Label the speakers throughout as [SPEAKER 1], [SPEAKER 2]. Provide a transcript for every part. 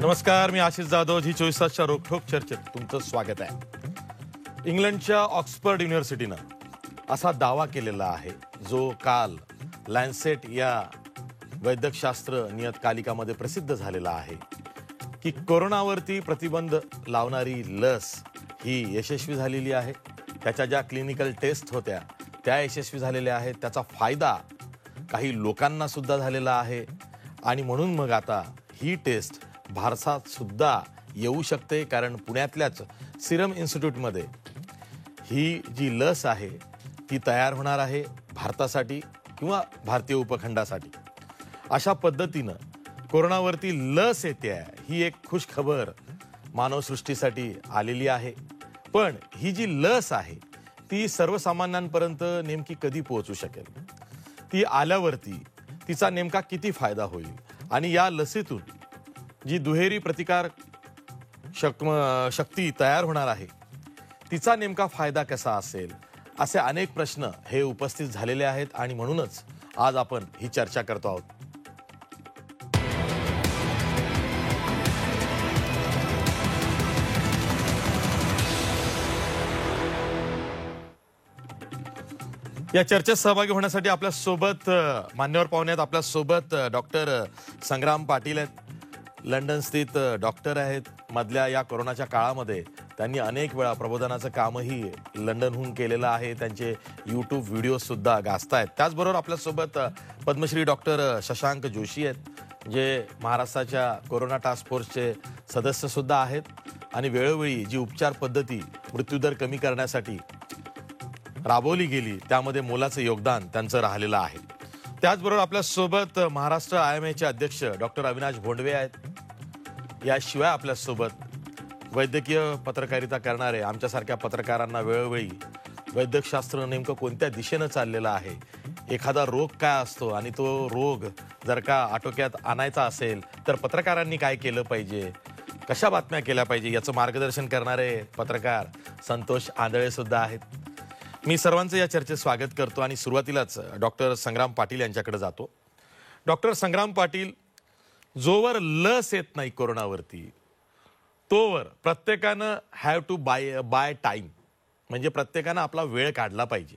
[SPEAKER 1] नमस्कार, मी आशिष जाधव. जी 24 तासच्या रोखोक चर्चेत तुमचं स्वागत आहे. इंग्लंडच्या ऑक्सफर्ड युनिव्हर्सिटीनं असा दावा केलेला आहे, जो काल लॅन्सेट या वैद्यकशास्त्र नियतकालिकामध्ये प्रसिद्ध झालेला आहे, की कोरोनावरती प्रतिबंध लावणारी लस ही यशस्वी झालेली आहे. त्याच्या ज्या क्लिनिकल टेस्ट होत्या त्या यशस्वी झालेल्या आहेत. त्याचा फायदा काही लोकांना सुद्धा झालेला आहे आणि म्हणून मग आता ही टेस्ट भारतात सुद्धा येऊ शकते, कारण पुण्यातल्याच सिरम इन्स्टिट्यूटमध्ये ही जी लस आहे ती तयार होणार आहे भारतासाठी किंवा भारतीय उपखंडासाठी. अशा पद्धतीनं कोरोनावरती लस येते आहे ही एक खुश खबर मानवसृष्टीसाठी आलेली आहे. पण ही जी लस आहे ती सर्वसामान्यांपर्यंत नेमकी कधी पोहोचू शकेल, ती आल्यावरती तिचा नेमका किती फायदा होईल आणि या लसीतून जी दुहेरी प्रतिकार शक्ती तयार होणार आहे तिचा नेमका फायदा कसा असेल, असे अनेक प्रश्न हे उपस्थित झालेले आहेत आणि म्हणूनच आज आपण ही चर्चा करतो आहोत. या चर्चेत सहभागी होण्यासाठी आपल्या सोबत मान्यवर पाहुणे आहेत. आपल्या सोबत डॉक्टर संग्राम पाटील आहेत. लंडन स्थित डॉक्टर आहेत. मधल्या या कोरोनाच्या काळामध्ये त्यांनी अनेक वेळा प्रबोधनाचं कामही लंडनहून केलेलं आहे. त्यांचे यूट्यूब व्हिडिओ सुद्धा गाजतायत. त्याचबरोबर आपल्यासोबत पद्मश्री डॉक्टर शशांक जोशी आहेत, जे महाराष्ट्राच्या कोरोना टास्क फोर्सचे सदस्य सुद्धा आहेत आणि वेळोवेळी जी उपचार पद्धती मृत्यूदर कमी करण्यासाठी राबवली गेली त्यामध्ये मोलाचं योगदान त्यांचं राहिलेलं आहे. त्याचबरोबर आपल्यासोबत महाराष्ट्र IMAचे अध्यक्ष डॉक्टर अविनाश भोंडवे आहेत. याशिवाय आपल्यासोबत वैद्यकीय पत्रकारिता करणारे आमच्यासारख्या पत्रकारांना वेळोवेळी वैद्यकशास्त्र नेमकं कोणत्या दिशेनं चाललेलं आहे, एखादा रोग काय असतो आणि तो रोग जर का आटोक्यात आणायचा असेल तर पत्रकारांनी काय केलं पाहिजे, कशा बातम्या केल्या पाहिजे, याचं मार्गदर्शन करणारे पत्रकार संतोष आंधळे सुद्धा आहेत. मी सर्वांचं या चर्चेत स्वागत करतो आणि सुरुवातीलाच डॉक्टर संग्राम पाटील यांच्याकडे जातो. डॉक्टर संग्राम पाटील, जोवर लस येत नाही कोरोनावरती तोवर प्रत्येकानं हॅव टू बाय टाईम, म्हणजे प्रत्येकानं आपला वेळ काढला पाहिजे,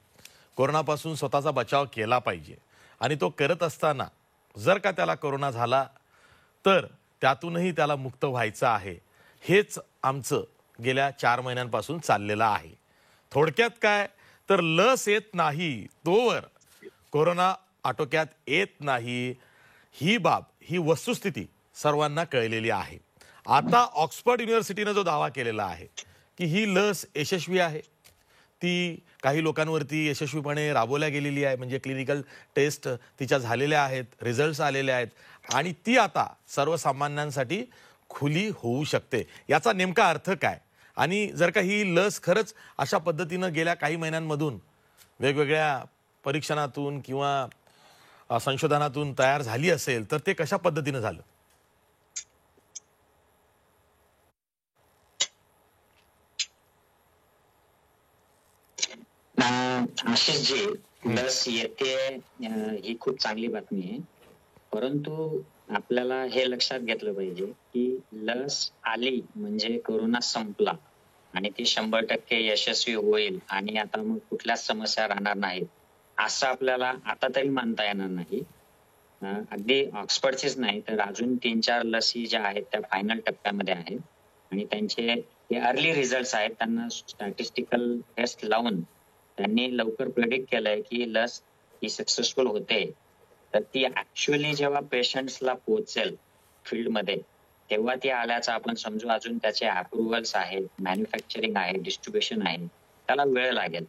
[SPEAKER 1] कोरोनापासून स्वतःचा बचाव केला पाहिजे आणि तो करत असताना जर का त्याला कोरोना झाला तर त्यातूनही त्याला मुक्त व्हायचं आहे. हेच आमचं गेल्या 4 महिन्यांपासून चाललेलं आहे. थोडक्यात काय तर लस येत नाही तोवर कोरोना आटोक्यात येत नाही, ही बाब, ही वस्तुस्थिती सर्वांना कळलेली आहे. आता ऑक्सफर्ड युनिव्हर्सिटीने जो दावा केलेला आहे की ही लस यशस्वी आहे, ती काही लोकांवरती यशस्वीपणे राबवल्या गेलेली आहे, म्हणजे क्लिनिकल टेस्ट तिच्या झालेल्या आहेत, रिझल्ट्स आलेले आहेत आणि ती आता सर्वसामान्यांसाठी खुली होऊ शकते. याचा नेमका अर्थ काय आणि जर का ही लस खरंच अशा पद्धतीनं गेल्या काही महिन्यांमधून वेगवेगळ्या परीक्षणातून किंवा संशोधनातून तयार झाली असेल तर ते कशा पद्धतीनं झालं?
[SPEAKER 2] आशिषजी, लस येते ही खूप चांगली बातमी आहे, परंतु आपल्याला हे लक्षात घेतलं पाहिजे की लस आली म्हणजे कोरोना संपला आणि ती 100% यशस्वी होईल आणि आता मग कुठल्याच समस्या राहणार नाहीत असं आपल्याला आता तरी मानता येणार नाही. अगदी ऑक्सफर्डचीच नाही तर अजून 3-4 लसी ज्या आहेत त्या फायनल टप्प्यामध्ये आहेत आणि त्यांचे जे अर्ली रिझल्ट्स आहेत त्यांना स्टॅटिस्टिकल टेस्ट लावून त्यांनी लवकर प्रेडिक्ट केलंय की लस ही सक्सेसफुल होते. तर ती ऍक्च्युअली जेव्हा पेशंट्सला पोहोचेल फील्डमध्ये तेव्हा ती आल्याचं आपण समजू. अजून त्याचे अप्रुव्हल्स आहेत, मॅन्युफॅक्चरिंग आहे, डिस्ट्रीब्युशन आहे, त्याला वेळ लागेल.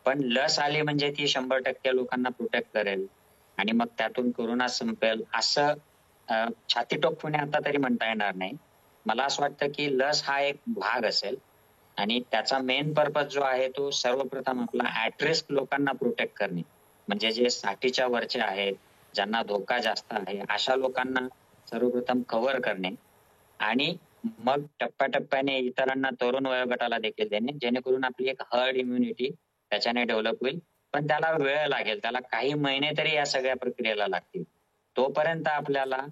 [SPEAKER 2] पण लस आली म्हणजे ती 100% लोकांना प्रोटेक्ट करेल आणि मग त्यातून कोरोना संपेल असं छातीटोकपणे आता तरी म्हणता येणार नाही. मला असं वाटतं की लस हा एक भाग असेल आणि त्याचा मेन पर्पज जो आहे तो सर्वप्रथम आपला ऍट रिस्क लोकांना प्रोटेक्ट करणे, म्हणजे जे 60च्या वरचे आहेत, ज्यांना धोका जास्त आहे, अशा लोकांना सर्वप्रथम कव्हर करणे आणि मग टप्प्याटप्प्याने इतरांना, तरुण वयोगटाला देखील देणे, जेणेकरून आपली एक हर्ड इम्युनिटी त्याच्याने डेव्हलप होईल. पण त्याला वेळ लागेल, त्याला काही महिने तरी या सगळ्या प्रक्रियेला लागतील. तोपर्यंत आपल्याला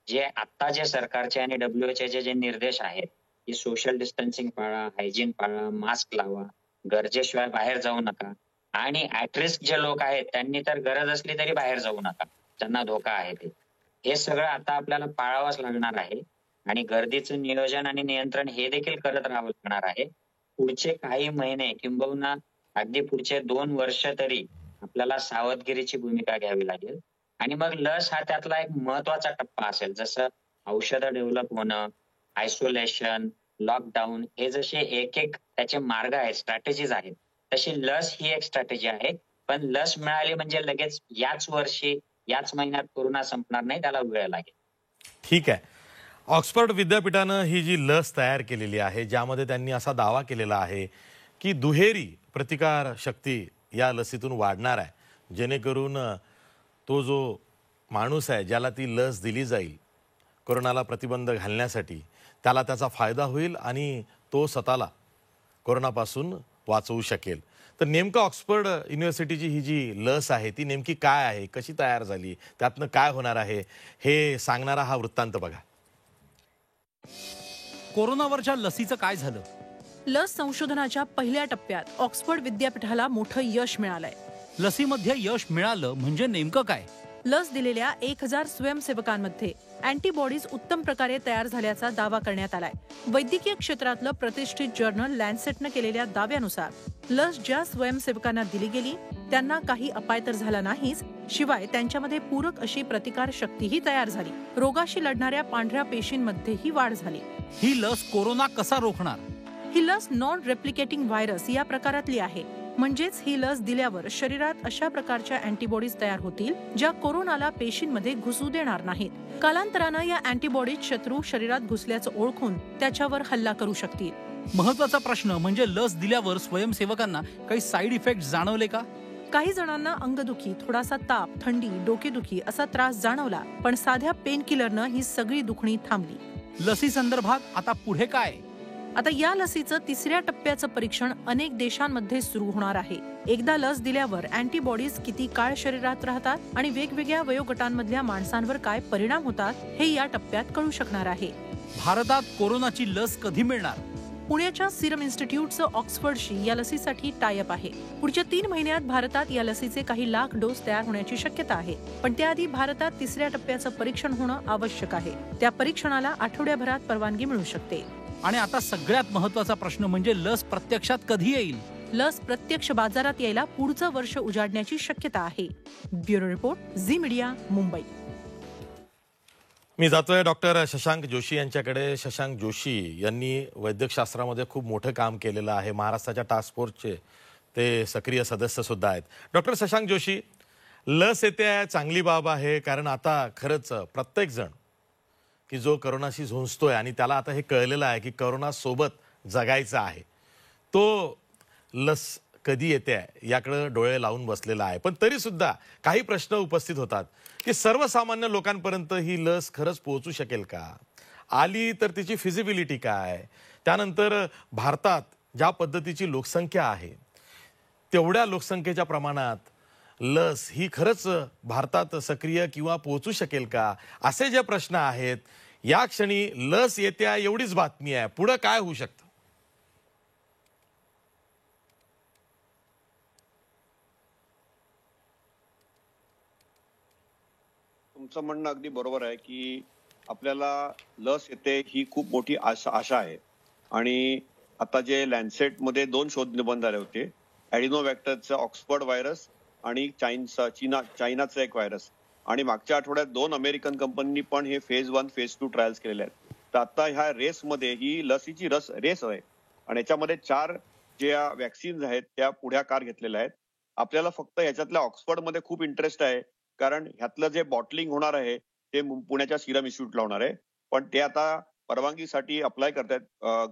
[SPEAKER 2] जे आता जे सरकारचे आणि WHO चे जे निर्देश आहेत की सोशल डिस्टन्सिंग पाळा, हायजीन पाळा, मास्क लावा, गरजेशिवाय बाहेर जाऊ नका आणि ऍट रिस्क जे लोक आहेत त्यांनी तर गरज असली तरी बाहेर जाऊ नका, त्यांना धोका आहे ते. हे सगळं आता आपल्याला पाळावंच लागणार आहे आणि गर्दीचं नियोजन आणि नियंत्रण हे देखील करत राहावं लागणार आहे. पुढचे काही महिने किंबहुना अगदी पुढचे 2 वर्ष तरी आपल्याला सावधगिरीची भूमिका घ्यावी लागेल आणि मग लस हा त्यातला एक महत्वाचा टप्पा असेल. जसं औषधं डेव्हलप होणं, आयसोलेशन, लॉकडाऊन हे जसे एक एक त्याचे मार्ग आहेत, स्ट्रॅटेजीज आहेत, तशी लस ही एक स्ट्रॅटेजी आहे. पण लस मिळाली म्हणजे लगेच याच वर्षी याच महिन्यात कोरोना संपणार नाही, त्याला वेळ लागेल.
[SPEAKER 1] ठीक आहे. ऑक्सफर्ड विद्यापीठानं ही जी लस तयार केलेली आहे, ज्यामध्ये त्यांनी असा दावा केलेला आहे की दुहेरी प्रतिकार शक्ती या लसीतून वाढणार आहे, जेणेकरून तो जो माणूस आहे ज्याला ती लस दिली जाईल कोरोनाला प्रतिबंध घालण्यासाठी, त्याला त्याचा फायदा होईल आणि तो स्वतःला कोरोनापासून वाचवू शकेल. तर नेमकं ऑक्सफर्ड युनिव्हर्सिटीची ही जी लस आहे ती नेमकी काय आहे, कशी तयार झाली, त्यातनं काय होणार आहे, हे सांगणारा हा वृत्तांत बघा.
[SPEAKER 3] कोरोनावरच्या लसीचं काय झालं?
[SPEAKER 4] लस संशोधनाच्या पहिल्या टप्प्यात ऑक्सफर्ड विद्यापीठाला मोठं यश मिळालंय.
[SPEAKER 3] लसीमध्ये यश मिळालं म्हणजे नेमकं काय?
[SPEAKER 4] लस दिलेल्या 1000 स्वयंसेवकांमध्ये अँटीबॉडीज उत्तम प्रकारे तयार झाल्याचा दावा करण्यात आलाय. वैद्यकीय क्षेत्रातलं प्रतिष्ठित जर्नल लॅन्सेटनं केलेल्या दाव्यानुसार लस ज्या स्वयंसेवकांना दिली गेली त्यांना काही अपाय तर झाला नाहीच, शिवाय त्यांच्यामध्ये पूरक अशी प्रतिकार शक्तीही तयार झाली. रोगाशी लढणाऱ्या पांढऱ्या पेशींमध्येही वाढ झाली.
[SPEAKER 3] ही लस कोरोना कसा रोखणार?
[SPEAKER 4] ही लस नॉन रेप्लिकेटिंग व्हायरस या प्रकारातली आहे. म्हणजेच ही लस दिल्यावर शरीरात अशा प्रकारच्या अँटीबॉडीज तयार होतील ज्या कोरोनाला पेशींमध्ये घुसू देणार नाहीत. कालांतरानं या अँटीबॉडीज शत्रू शरीरात घुसल्याचं ओळखून त्याच्यावर हल्ला करू शकतील.
[SPEAKER 3] महत्वाचा प्रश्न म्हणजे लस दिल्यावर स्वयंसेवकांना काही साईड इफेक्ट जाणवले का?
[SPEAKER 4] काही जणांना अंगदुखी, थोडासा ताप, थंडी, डोकेदुखी असा त्रास जाणवला, पण साध्या पेन किलरनं ही सगळी दुखणी थांबली.
[SPEAKER 3] लसी संदर्भात आता पुढे काय?
[SPEAKER 4] आता या लसीचं 3ऱ्या टप्प्याचं परीक्षण अनेक देशांमध्ये सुरू होणार आहे. एकदा लस दिल्यावर अँटीबॉडीज किती काळ शरीरात राहतात आणि वेगवेगळ्या वयोगटांमधल्या माणसांवर काय परिणाम होतात हे या टप्प्यात कळू शकणार आहे.
[SPEAKER 3] भारतात कोरोनाची लस कधी मिळणार?
[SPEAKER 4] पुण्याच्या सिरम इन्स्टिट्यूटचं ऑक्सफर्डशी या लसीसाठी टायअप आहे. पुढच्या 3 महिन्यात भारतात या लसीचे काही लाख डोस तयार होण्याची शक्यता आहे. पण त्याआधी भारतात 3ऱ्या टप्प्याचं परीक्षण होणं आवश्यक आहे. त्या परीक्षणाला आठवड्याभरात परवानगी मिळू शकते.
[SPEAKER 3] आणि आता सगळ्यात महत्वाचा प्रश्न म्हणजे लस प्रत्यक्षात कधी येईल?
[SPEAKER 4] लस प्रत्यक्ष बाजारात यायला पुढचं वर्ष उजाडण्याची शक्यता आहे. Bureau report, Zee media, Mumbai.
[SPEAKER 1] मी जातोय डॉक्टर शशांक जोशी यांच्याकडे. शशांक जोशी यांनी वैद्यकशास्त्रामध्ये खूप मोठं काम केलेलं आहे. महाराष्ट्राच्या टास्क फोर्सचे ते सक्रिय सदस्य सुद्धा आहेत. डॉक्टर शशांक जोशी, लस येते आहे, चांगली बाब आहे, कारण आता खरंच प्रत्येक जण की जो करोनाशी झुंजतोय आणि त्याला आता हे कळलेलं आहे की करोना सोबत जगायचं आहे, तो लस कधी येते आहे याकडे डोळे लावून बसलेला आहे. पण तरी सुद्धा काही प्रश्न उपस्थित होतात की सर्वसामान्य लोकांपर्यंत ही लस खरंच पोहोचू शकेल का? आली तर तिची फिजिबिलिटी काय? त्यानंतर भारतात ज्या पद्धतीची लोकसंख्या आहे तेवढ्या लोकसंख्येच्या प्रमाणात लस ही खरंच भारतात सक्रिय किंवा पोहोचू शकेल का? असे जे प्रश्न आहेत, या क्षणी लस येत्या एवढीच बातमी आहे, पुढे काय होऊ शकतं?
[SPEAKER 5] तुमचं म्हणणं अगदी बरोबर आहे की आपल्याला लस येते ही खूप मोठी आशा आहे. आणि आता जे लॅन्सेटमध्ये 2 शोध निबंध आले होते, ॲडिनोव्हेक्टरचा ऑक्सफर्ड व्हायरस आणि चायनाचा एक व्हायरस, आणि मागच्या आठवड्यात 2 अमेरिकन कंपनींनी पण हे फेज 1 फेज 2 ट्रायल्स केलेले आहेत. तर आता ह्या रेसमध्ये ही लसीची रेस आहे आणि याच्यामध्ये 4 ज्या वॅक्सिन्स आहेत त्या पुढाकार घेतलेल्या आहेत. आपल्याला फक्त याच्यातल्या ऑक्सफर्डमध्ये खूप इंटरेस्ट आहे, कारण ह्यातलं जे बॉटलिंग होणार आहे ते पुण्याच्या सिरम इन्स्टिट्यूटला होणार आहे. पण ते आता परवानगीसाठी अप्लाय करतायत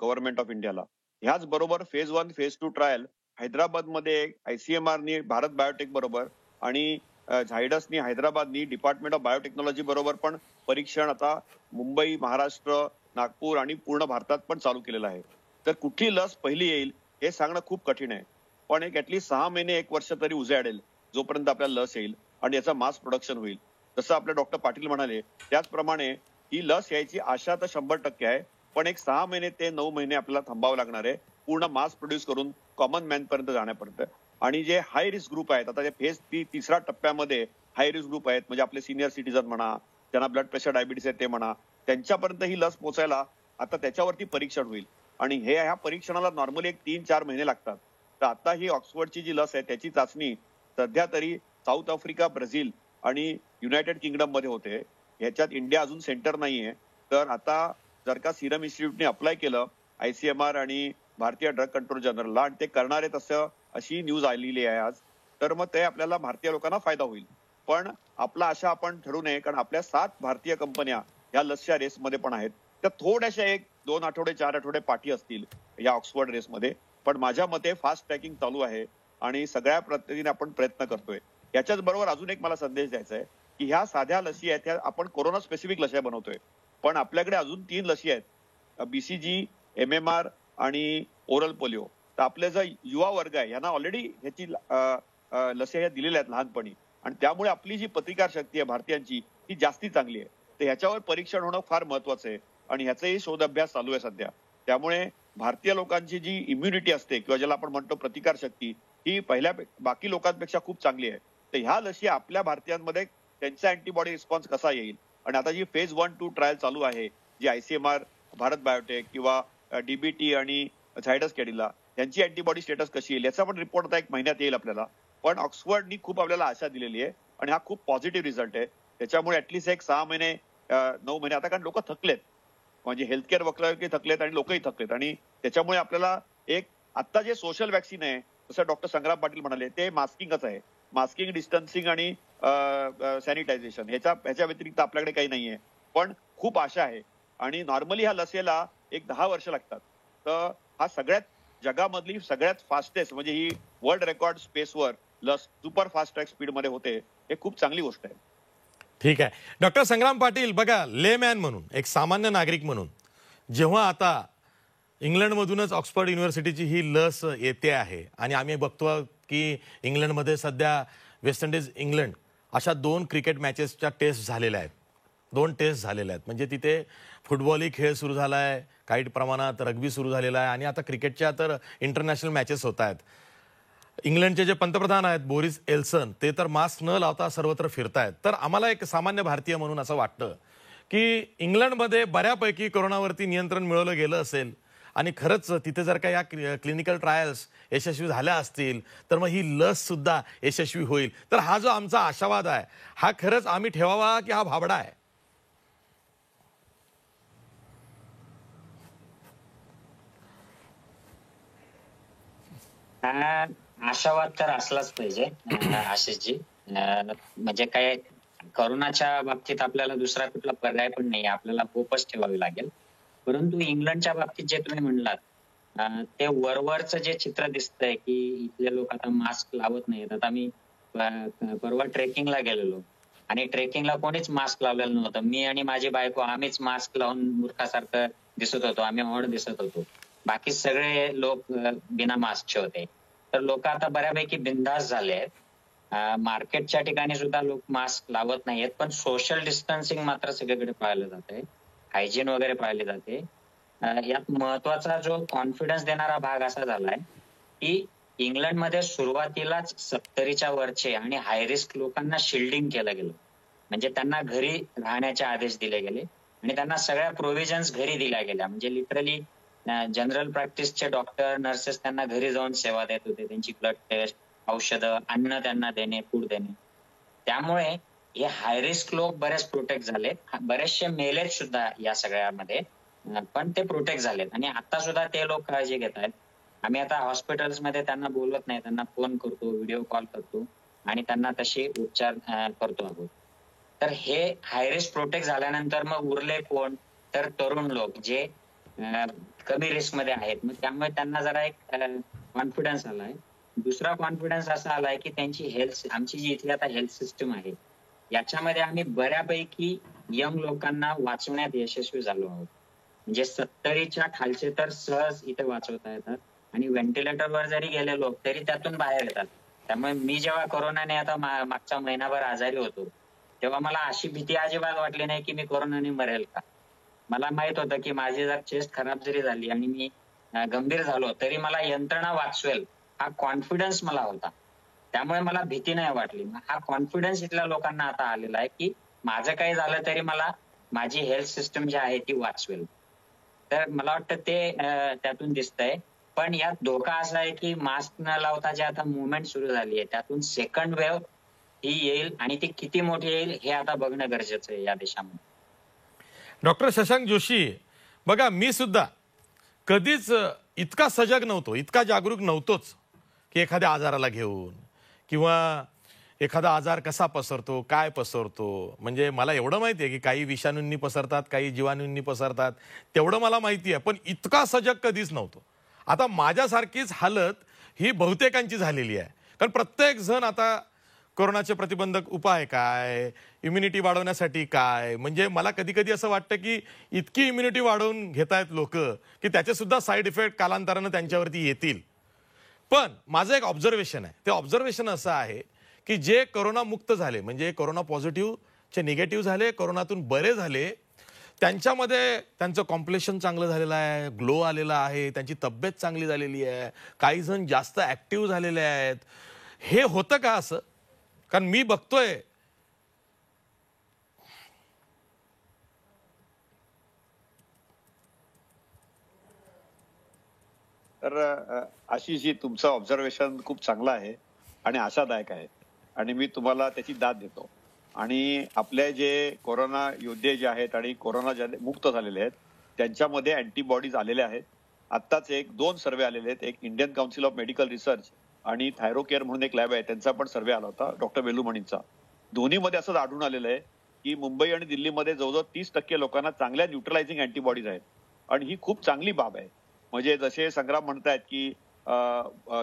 [SPEAKER 5] गव्हर्नमेंट ऑफ इंडियाला. ह्याच बरोबर फेज 1 फेज 2 ट्रायल हैदराबादमध्ये ICMRनी भारत बायोटेक बरोबर आणि झायडसनी हैदराबादनी डिपार्टमेंट ऑफ बायोटेक्नॉलॉजी बरोबर पण परीक्षण आता मुंबई, महाराष्ट्र, नागपूर आणि पूर्ण भारतात पण चालू केलेलं आहे. तर कुठली लस पहिली येईल हे सांगणं खूप कठीण आहे. पण एक ऍटलीस्ट 6 महिने 1 वर्ष तरी उजाडेल जोपर्यंत आपल्याला लस येईल आणि याचा मास प्रोडक्शन होईल. जसं आपले डॉक्टर पाटील म्हणाले त्याचप्रमाणे ही लस यायची आशा तर 100% आहे, पण एक 6 महिने ते 9 महिने आपल्याला थांबावं लागणार आहे पूर्ण मास प्रोड्यूस करून कॉमन मॅन पर्यंत जाण्यापर्यंत. आणि जे हाय रिस्क ग्रुप आहेत, आता फेज 3ऱ्या टप्प्यामध्ये हाय रिस्क ग्रुप आहेत, म्हणजे आपले सिनियर सिटीजन म्हणा, ज्यांना ब्लड प्रेशर डायबिटीस आहे ते म्हणा, त्यांच्यापर्यंत ही लस पोहोचायला आता त्याच्यावरती परीक्षण होईल. आणि ह्या परीक्षणाला नॉर्मली एक 3-4 महिने लागतात. तर आता ही ऑक्सफर्डची जी लस आहे त्याची चाचणी सध्या तरी साऊथ आफ्रिका, ब्राझील आणि युनायटेड किंगडम मध्ये होते. ह्याच्यात इंडिया अजून सेंटर नाहीये. तर आता जर का सिरम इन्स्टिट्यूटने अप्लाय केलं ICMR आणि भारतीय ड्रग कंट्रोल जनरलला, आणि ते करणार आहेत असं अशी न्यूज आलेली आहे आज, तर मग ते आपल्याला भारतीय लोकांना फायदा होईल. पण आपला आशा आपण ठरू नये, कारण आपल्या 7 भारतीय कंपन्या या लसच्या रेसमध्ये पण आहेत. तर थोड्याशा 1-2 आठवडे 4 आठवडे पाठी असतील या ऑक्सफर्ड रेसमध्ये. पण माझ्या मते फास्ट ट्रॅकिंग चालू आहे आणि सगळ्या पद्धतीने आपण प्रयत्न करतोय. याच्याच बरोबर अजून एक मला संदेश द्यायचा आहे की ह्या साध्या लसी आहेत, ह्या आपण कोरोना स्पेसिफिक लसी बनवतोय, पण आपल्याकडे अजून 3 लसी आहेत, BCG, MMR आणि ओरल पोलिओ. तर आपले जो युवा वर्ग आहे यांना ऑलरेडी ह्याची लसी ह्या दिलेल्या आहेत लहानपणी, आणि त्यामुळे आपली जी प्रतिकार शक्ती आहे भारतीयांची ही जास्ती चांगली आहे. तर ह्याच्यावर परीक्षण होणं फार महत्वाचं आहे आणि ह्याचाही शोध अभ्यास चालू आहे सध्या. त्यामुळे भारतीय लोकांची जी इम्युनिटी असते किंवा ज्याला आपण म्हणतो प्रतिकार शक्ती, ही बाकी लोकांपेक्षा खूप चांगली आहे. तर ह्या लसी आपल्या भारतीयांमध्ये त्यांचा अँटीबॉडी रिस्पॉन्स कसा येईल, आणि आता जी फेज 1-2 ट्रायल चालू आहे, जी ICMR, भारत बायोटेक किंवा DBT आणि झायडस कॅडिला यांची अँटीबॉडी स्टेटस कशी येईल याचा पण रिपोर्ट आता 1 महिन्यात येईल आपल्याला. पण ऑक्सफर्डनी खूप आपल्याला आशा दिलेली आहे आणि हा खूप पॉझिटिव्ह रिझल्ट आहे. त्याच्यामुळे ऍटलीस्ट एक 6 महिने 9 महिने आता, कारण लोक थकलेत, म्हणजे हेल्थकेअर वर्करही थकलेत आणि लोकही थकलेत, आणि त्याच्यामुळे आपल्याला एक आता जे सोशल वॅक्सिन आहे, जसं डॉक्टर संग्राम पाटील म्हणाले, ते मास्किंगच आहे. मास्किंग, डिस्टन्सिंग आणि सॅनिटायझेशन ह्याच्या व्यतिरिक्त आपल्याकडे काही नाहीये. पण खूप आशा आहे आणि नॉर्मली ह्या लसीला 10 वर्ष लागतात. तर हा सगळ्यात जगामधली सगळ्यात फास्टेस्ट, म्हणजे ही वर्ल्ड रेकॉर्ड स्पेसवर लस सुपर फास्ट ट्रॅक स्पीड मध्ये होते, हे खूप चांगली गोष्ट आहे.
[SPEAKER 1] ठीक आहे. डॉक्टर संग्राम पाटील, बघा, लेमॅन म्हणून, एक सामान्य नागरिक म्हणून, जेव्हा आता इंग्लंडमधूनच ऑक्सफर्ड युनिव्हर्सिटीची ही लस येते आहे आणि आम्ही बघतो की इंग्लंडमध्ये सध्या वेस्ट इंडिज, इंग्लंड अशा 2 क्रिकेट मॅचेसच्या टेस्ट झालेल्या आहेत. 2 टेस्ट झालेल्या आहेत. म्हणजे तिथे फुटबॉलही खेळ सुरू झाला आहे, काही प्रमाणात रग्बी सुरू झालेला आहे आणि आता क्रिकेटच्या तर इंटरनॅशनल मॅचेस होत आहेत. इंग्लंडचे जे पंतप्रधान आहेत बोरिस एल्सन, ते तर मास्क न लावता सर्वत्र फिरतायत. तर आम्हाला एक सामान्य भारतीय म्हणून असं वाटतं की इंग्लंडमध्ये बऱ्यापैकी कोरोनावरती नियंत्रण मिळवलं गेलं असेल आणि खरंच तिथे जर का या क्लिनिकल ट्रायल्स यशस्वी झाल्या असतील तर मग ही लस सुद्धा यशस्वी होईल. तर हा जो आमचा आशावाद आहे, हा खरंच आम्ही ठेवावा की हा भाबडा आहे?
[SPEAKER 2] आशावाद तर असलाच पाहिजे आशिषजी. म्हणजे काय, करोनाच्या बाबतीत आपल्याला दुसरा कुठला पर्याय पण नाही, आपल्याला होपच ठेवावी लागेल. परंतु इंग्लंडच्या बाबतीत जे तुम्ही म्हणलात, ते वरवरचं जे चित्र दिसतंय की इथले लोक आता मास्क लावत नाहीत. आता मी परवा ट्रेकिंगला गेलेलो आणि ट्रेकिंगला कोणीच मास्क लावलेलं नव्हतं. मी आणि माझी बायको आम्हीच मास्क लावून मूर्खासारखं दिसत होतो, आम्ही ऑड दिसत होतो. बाकी सगळे लोक बिना मास्कचे होते. तर लोक आता बऱ्यापैकी बिंदास झाले आहेत. मार्केटच्या ठिकाणी सुद्धा लोक मास्क लावत नाहीयेत, पण सोशल डिस्टन्सिंग मात्र सगळीकडे पाळलं जाते, हायजीन वगैरे पाळले जाते. यात महत्वाचा जो कॉन्फिडन्स देणारा भाग असा झालाय की इंग्लंडमध्ये सुरुवातीलाच 70च्या वरचे आणि हाय रिस्क लोकांना शिल्डिंग केलं गेलं. म्हणजे त्यांना घरी राहण्याचे आदेश दिले गेले आणि त्यांना सगळ्या प्रोव्हिजन्स घरी दिल्या गेल्या. म्हणजे लिटरली जनरल प्रॅक्टिसचे डॉक्टर, नर्सेस त्यांना घरी जाऊन सेवा देत होते, त्यांची ब्लड टेस्ट, औषधं, अन्न त्यांना देणे, फूड देणे. त्यामुळे हे हाय रिस्क लोक बरेच प्रोटेक्ट झाले. बरेचसे मेलेत सुद्धा या सगळ्यामध्ये, पण ते प्रोटेक्ट झालेत आणि आता सुद्धा ते लोक काळजी घेत आहेत. आम्ही आता हॉस्पिटल्समध्ये त्यांना बोलत नाही, त्यांना फोन करतो, व्हिडिओ कॉल करतो आणि त्यांना तसे उपचार करतो आहोत. तर हे हाय रिस्क प्रोटेक्ट झाल्यानंतर मग उरले कोण, तर तरुण लोक जे कमी रिस्क मध्ये आहेत. मग त्यामुळे त्यांना जरा एक कॉन्फिडन्स आलाय. दुसरा कॉन्फिडन्स असा आलाय की त्यांची हेल्थ, आमची जी इथली आता हेल्थ सिस्टम आहे, याच्यामध्ये आम्ही बऱ्यापैकी यंग लोकांना वाचवण्यात यशस्वी झालो आहोत. म्हणजे 70च्या खालचे तर सहज इथे वाचवता येतात आणि व्हेंटिलेटरवर जरी गेले लोक तरी त्यातून बाहेर येतात. त्यामुळे मी जेव्हा कोरोनाने आता मागचा महिनाभर आजारी होतो, तेव्हा मला अशी भीती अजिबात वाटली नाही की मी कोरोनाने मरेल का. मला माहित होतं की माझी जर चेस्ट खराब जरी झाली आणि मी गंभीर झालो तरी मला यंत्रणा वाचवेल हा कॉन्फिडन्स मला होता. त्यामुळे मला भीती नाही वाटली. हा कॉन्फिडन्स इथल्या लोकांना आता आलेला आहे की माझं काही झालं तरी मला माझी हेल्थ सिस्टम जी आहे ती वाचवेल. तर मला वाटतं ते त्यातून दिसतंय. पण यात धोका असा आहे की मास्क न लावता जे आता मुवमेंट सुरू झाली आहे त्यातून सेकंड वेव्ह ही येईल आणि ती किती मोठी येईल हे आता बघणं गरजेचं आहे या देशामध्ये.
[SPEAKER 1] डॉक्टर शशांक जोशी, बघा मी सुद्धा कधीच इतका सजग नव्हतो, इतका जागरूक नव्हतोच की एखाद्या आजाराला घेऊन किंवा एखादा आजार कसा पसरतो, काय पसरतो. म्हणजे मला एवढं माहिती आहे की काही विषाणूंनी पसरतात, काही जीवाणूंनी पसरतात, तेवढं मला माहिती आहे. पण इतका सजग कधीच नव्हतो. आता माझ्यासारखीच हालत ही बहुतेकांची झालेली आहे. कारण प्रत्येक जण आता कोरोनाचे प्रतिबंधक उपाय काय, इम्युनिटी वाढवण्यासाठी काय, म्हणजे मला कधी कधी असं वाटतं की इतकी इम्युनिटी वाढवून घेतायत लोक की त्याचे सुद्धा साईड इफेक्ट कालांतरानं त्यांच्यावरती येतील. पण माझं एक ऑब्झर्वेशन आहे. ते ऑब्झर्वेशन असं आहे की जे कोरोना मुक्त झाले, म्हणजे कोरोना पॉझिटिव्हचे निगेटिव्ह झाले, कोरोनातून बरे झाले, त्यांच्यामध्ये त्यांचं कॉम्प्लेक्शन चांगलं झालेलं आहे, ग्लो आलेला आहे, त्यांची तब्येत चांगली झालेली आहे, काही जण जास्त ॲक्टिव्ह झालेले आहेत. हे होतं का असं? कारण मी बघतोय
[SPEAKER 5] तर आशिषजी, तुमचं ऑब्झर्वेशन खूप चांगलं आहे आणि आशादायक आहे आणि मी तुम्हाला त्याची दाद देतो. आणि आपले जे कोरोना योद्धे जे आहेत आणि कोरोना जे मुक्त झालेले आहेत त्यांच्यामध्ये अँटीबॉडीज आलेल्या आहेत. आत्ताच 2 सर्वे आलेले आहेत. एक Indian council of medical research आणि थायरोकेअर म्हणून एक लॅब आहे, त्यांचा पण सर्वे आला होता डॉक्टर वेलुमणींचा. दोन्हीमध्ये असंच आढळून आलेलं आहे की मुंबई आणि दिल्लीमध्ये जवळजवळ 30% लोकांना चांगल्या न्यूट्रलायझिंग अँटीबॉडीज आहेत आणि ही खूप चांगली बाब आहे. म्हणजे जसे संग्राम म्हणतायत की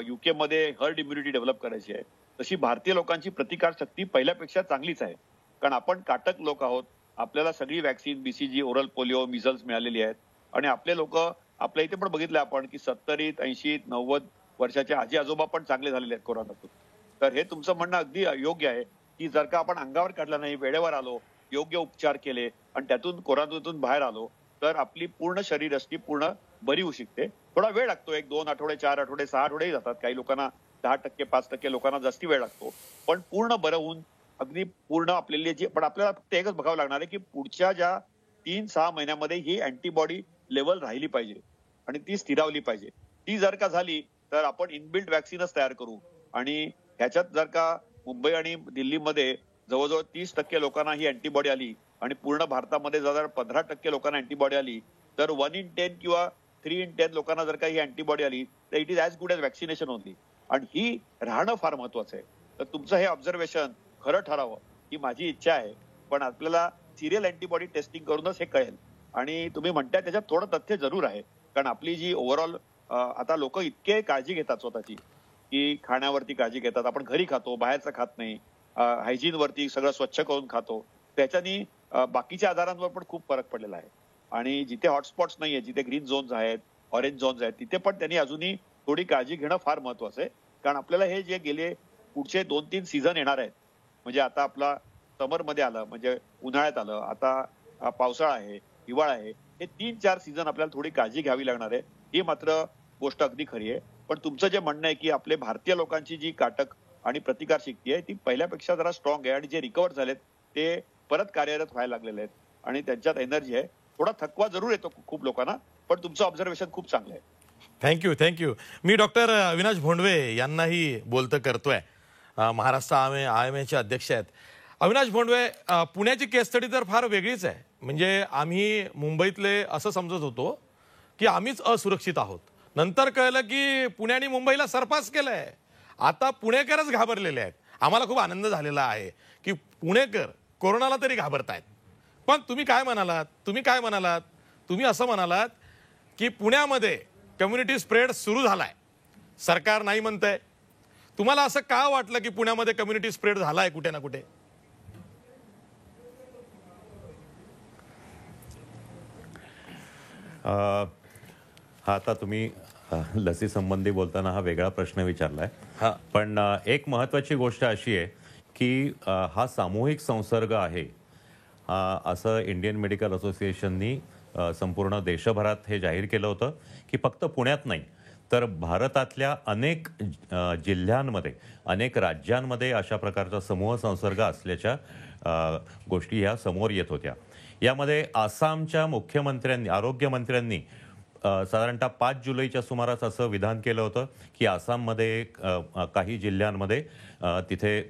[SPEAKER 5] युके मध्ये हर्ड इम्युनिटी डेव्हलप करायची आहे, तशी भारतीय लोकांची प्रतिकारशक्ती पहिल्यापेक्षा चांगलीच आहे. कारण आपण काटक लोक आहोत, आपल्याला सगळी vaccine, BCG, oral polio, measles मिळालेली आहेत आणि आपले लोक आपल्या इथे पण बघितलं आपण की 70, 80, 90 वर्षाचे आजी आजोबा पण चांगले झालेले आहेत कोरोनातून. तर हे तुमचं म्हणणं अगदी योग्य आहे की जर का आपण अंगावर काढला नाही, वेळेवर आलो, योग्य उपचार केले आणि त्यातून कोरोनातून बाहेर आलो तर आपली पूर्ण शरीरयष्टी पूर्ण बरी होऊ शकते. थोडा वेळ लागतो, 1-2 आठवडे, 4 आठवडे, 6 आठवडेही जातात. काही लोकांना 10%, 5% लोकांना जास्ती वेळ लागतो. पण पूर्ण बरं होऊन अगदी पूर्ण आपल्याला जी, पण आपल्याला फक्त एकच बघावं लागणार आहे की पुढच्या ज्या 3-6 महिन्यामध्ये ही अँटीबॉडी लेवल राहिली पाहिजे आणि ती स्थिरावली पाहिजे. ती जर का झाली तर आपण इनबिल्ट वॅक्सिनच तयार करू आणि ह्याच्यात जर का मुंबई आणि दिल्लीमध्ये जवळजवळ 30% लोकांना ही अँटीबॉडी आली आणि पूर्ण भारतामध्ये जर 15% लोकांना अँटीबॉडी आली तर 1 in 10 किंवा 3 in 10 लोकांना जर का ही अँटीबॉडी आली तर it is as good as vaccination only. आणि ही राहणं फार महत्वाचं आहे. तर तुमचं हे ऑब्झर्वेशन खरं ठरावं ही माझी इच्छा आहे. पण आपल्याला सिरियल अँटीबॉडी टेस्टिंग करूनच हे कळेल. आणि तुम्ही म्हणताय त्याच्यात थोडं तथ्य जरूर आहे. कारण आपली जी ओव्हरऑल आता लोक इतके काळजी घेतात स्वतःची की खाण्यावरती काळजी घेतात. आपण घरी खातो, बाहेरचं खात नाही, हायजीन वरती सगळं स्वच्छ करून खातो. त्याच्यानी बाकीच्या आजारांवर पण खूप फरक पडलेला आहे. आणि जिथे हॉटस्पॉट्स नाहीये, जिथे ग्रीन झोन्स आहेत, ऑरेंज झोन्स आहेत, तिथे पण त्यांनी अजूनही थोडी काळजी घेणं फार महत्वाचं आहे. कारण आपल्याला हे जे गेले पुढचे 2-3 सीझन येणार आहेत, म्हणजे आता आपला समर मध्ये आलं, म्हणजे उन्हाळ्यात आलं, आता पावसाळा आहे, हिवाळा आहे, हे 3-4 सीझन आपल्याला थोडी काळजी घ्यावी लागणार आहे. ही मात्र गोष्ट अगदी खरी आहे. पण तुमचं जे म्हणणं आहे की आपले भारतीय लोकांची जी काटक आणि प्रतिकार शक्ती आहे ती पहिल्यापेक्षा जरा स्ट्रॉंग आहे आणि जे रिकवर झालेत ते परत कार्यरत व्हायला लागलेले आहेत आणि त्यांच्यात एनर्जी आहे. थोडा थकवा जरूर येतो खूप लोकांना, पण तुमचं ऑब्झर्वेशन खूप चांगलं आहे.
[SPEAKER 1] थँक्यू. मी डॉक्टर अविनाश भोंडवे यांनाही बोलतं करतोय. महाराष्ट्र IMAचे अध्यक्ष आहेत. अविनाश भोंडवे, पुण्याची केस स्टडी तर फार वेगळीच आहे. म्हणजे आम्ही मुंबईतले असं समजत होतो की आम्हीच असुरक्षित आहोत. नंतर कळलं की पुण्याने मुंबईला सरपास केलंय. आता पुणेकरच घाबरलेले आहेत. आम्हाला खूप आनंद झालेला आहे की पुणेकर कोरोनाला तरी घाबरतायत. पण तुम्ही काय म्हणालात? तुम्ही असं म्हणालात की पुण्यामध्ये कम्युनिटी स्प्रेड सुरू झालाय, सरकार नाही म्हणतंय. तुम्हाला असं का वाटलं की पुण्यामध्ये कम्युनिटी स्प्रेड झालाय कुठे ना कुठे?
[SPEAKER 6] आता तुम्ही लसी संबंधी बोलताना हा वेगळा प्रश्न विचारलाय. पण एक महत्वाची गोष्ट अशी आहे की हा सामूहिक संसर्ग आहे असं इंडियन मेडिकल असोसिएशननी संपूर्ण देशभरात हे जाहीर केलं होतं की फक्त पुण्यात नाही तर भारतातल्या अनेक जिल्ह्यांमध्ये अनेक राज्यांमध्ये अशा प्रकारचा समूह संसर्ग असल्याच्या गोष्टी ह्या समोर येत होत्या. यामध्ये आसामच्या मुख्यमंत्र्यांनी आरोग्यमंत्र्यांनी साधारणतः 5 जुलैच्या सुमारास असं विधान केलं होतं की आसाममध्ये काही जिल्ह्यांमध्ये तिथे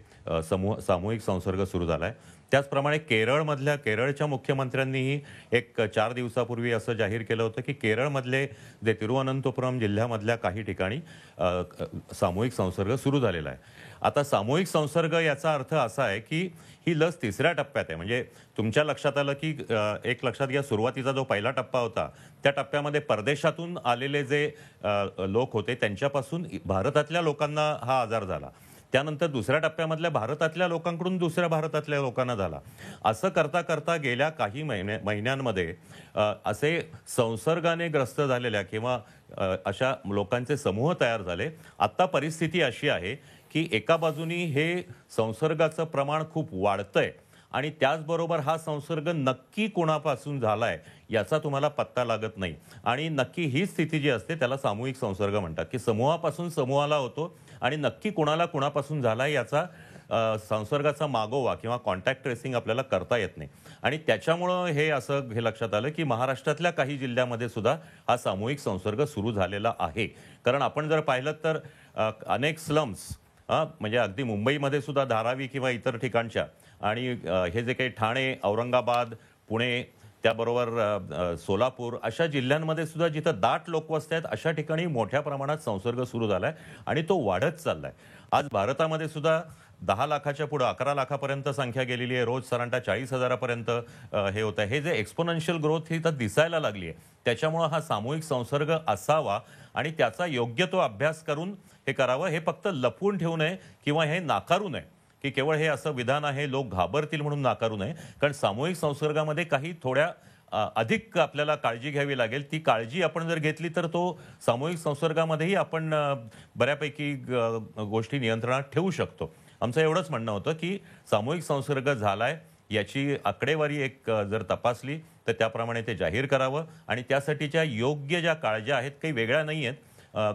[SPEAKER 6] सामूहिक संसर्ग सुरू झाला आहे. त्याचप्रमाणे केरळच्या मुख्यमंत्र्यांनीही एक 4 दिवसापूर्वी असं जाहीर केलं होतं की केरळमधले जे तिरुवनंतपुरम जिल्ह्यामधल्या काही ठिकाणी सामूहिक संसर्ग सुरू झालेला आहे. आता सामूहिक संसर्ग याचा अर्थ असा आहे की ही लस 3ऱ्या टप्प्यात आहे. म्हणजे तुमच्या लक्षात आलं की एक लक्षात घ्या, सुरुवातीचा जो पहिला टप्पा होता त्या टप्प्यामध्ये परदेशातून आलेले जे लोक होते त्यांच्यापासून भारतातल्या लोकांना हा आजार झाला. त्यानंतर 2ऱ्या टप्प्यामधल्या भारतातल्या लोकांकडून दुसऱ्या भारतातल्या लोकांना झाला. असं करता करता गेल्या काही महिन्यांमध्ये असे संसर्गाने ग्रस्त झालेल्या किंवा अशा लोकांचे समूह तयार झाले. आता परिस्थिती अशी आहे की एका बाजूनी हे संसर्गाचं प्रमाण खूप वाढतंय आणि त्याचबरोबर हा संसर्ग नक्की कोणापासून झालाय याचा तुम्हाला पत्ता लागत नाही. आणि नक्की ही स्थिती जी असते त्याला सामूहिक संसर्ग म्हणतात की समूहापासून समूहाला होतो आणि नक्की कोणापासून झालाय याचा संसर्गाचा मागोवा किंवा कॉन्टॅक्ट ट्रेसिंग आपल्याला करता येत नाही. आणि त्याच्यामुळं हे लक्षात आलं की महाराष्ट्रातल्या काही जिल्ह्यामध्ये सुद्धा हा सामूहिक संसर्ग सुरू झालेला आहे. कारण आपण जर पाहिलं तर अनेक स्लम्स म्हणजे अगदी मुंबईमध्ये सुद्धा धारावी किंवा इतर ठिकाणच्या आणि हे जे काही ठाणे, औरंगाबाद, पुणे त्याबरोबर सोलापूर अशा जिल्ह्यांमध्ये सुद्धा जिथं दाट लोकवस्ती आहेत अशा ठिकाणी मोठ्या प्रमाणात संसर्ग सुरू झालाय आणि तो वाढत चाललाय. आज भारतामध्ये सुद्धा 10 लाखाच्या पुढे 11 लाखापर्यंत संख्या गेलेली आहे. रोज साधारणतः 40,000पर्यंत हे होत आहे. हे जे एक्सपोनेन्शियल ग्रोथ ही तर दिसायला लागली आहे. त्याच्यामुळं हा सामूहिक संसर्ग असावा आणि त्याचा योग्य तो अभ्यास करून हे करावं. हे फक्त लपवून ठेवू नये किंवा हे नाकारू नये की केवळ हे असं विधान आहे लोक घाबरतील म्हणून नाकारू नये. कारण सामूहिक संसर्गामध्ये काही थोड्या अधिक आपल्याला काळजी घ्यावी लागेल. ती काळजी आपण जर घेतली तर तो सामूहिक संसर्गामध्येही आपण बऱ्यापैकी गोष्टी नियंत्रणात ठेवू शकतो. आमचं एवढंच म्हणणं होतं की सामूहिक संसर्ग झालाय याची आकडेवारी एक जर तपासली तर त्याप्रमाणे ते जाहीर करावं आणि त्यासाठीच्या योग्य ज्या काळज्या आहेत काही वेगळ्या नाही आहेत.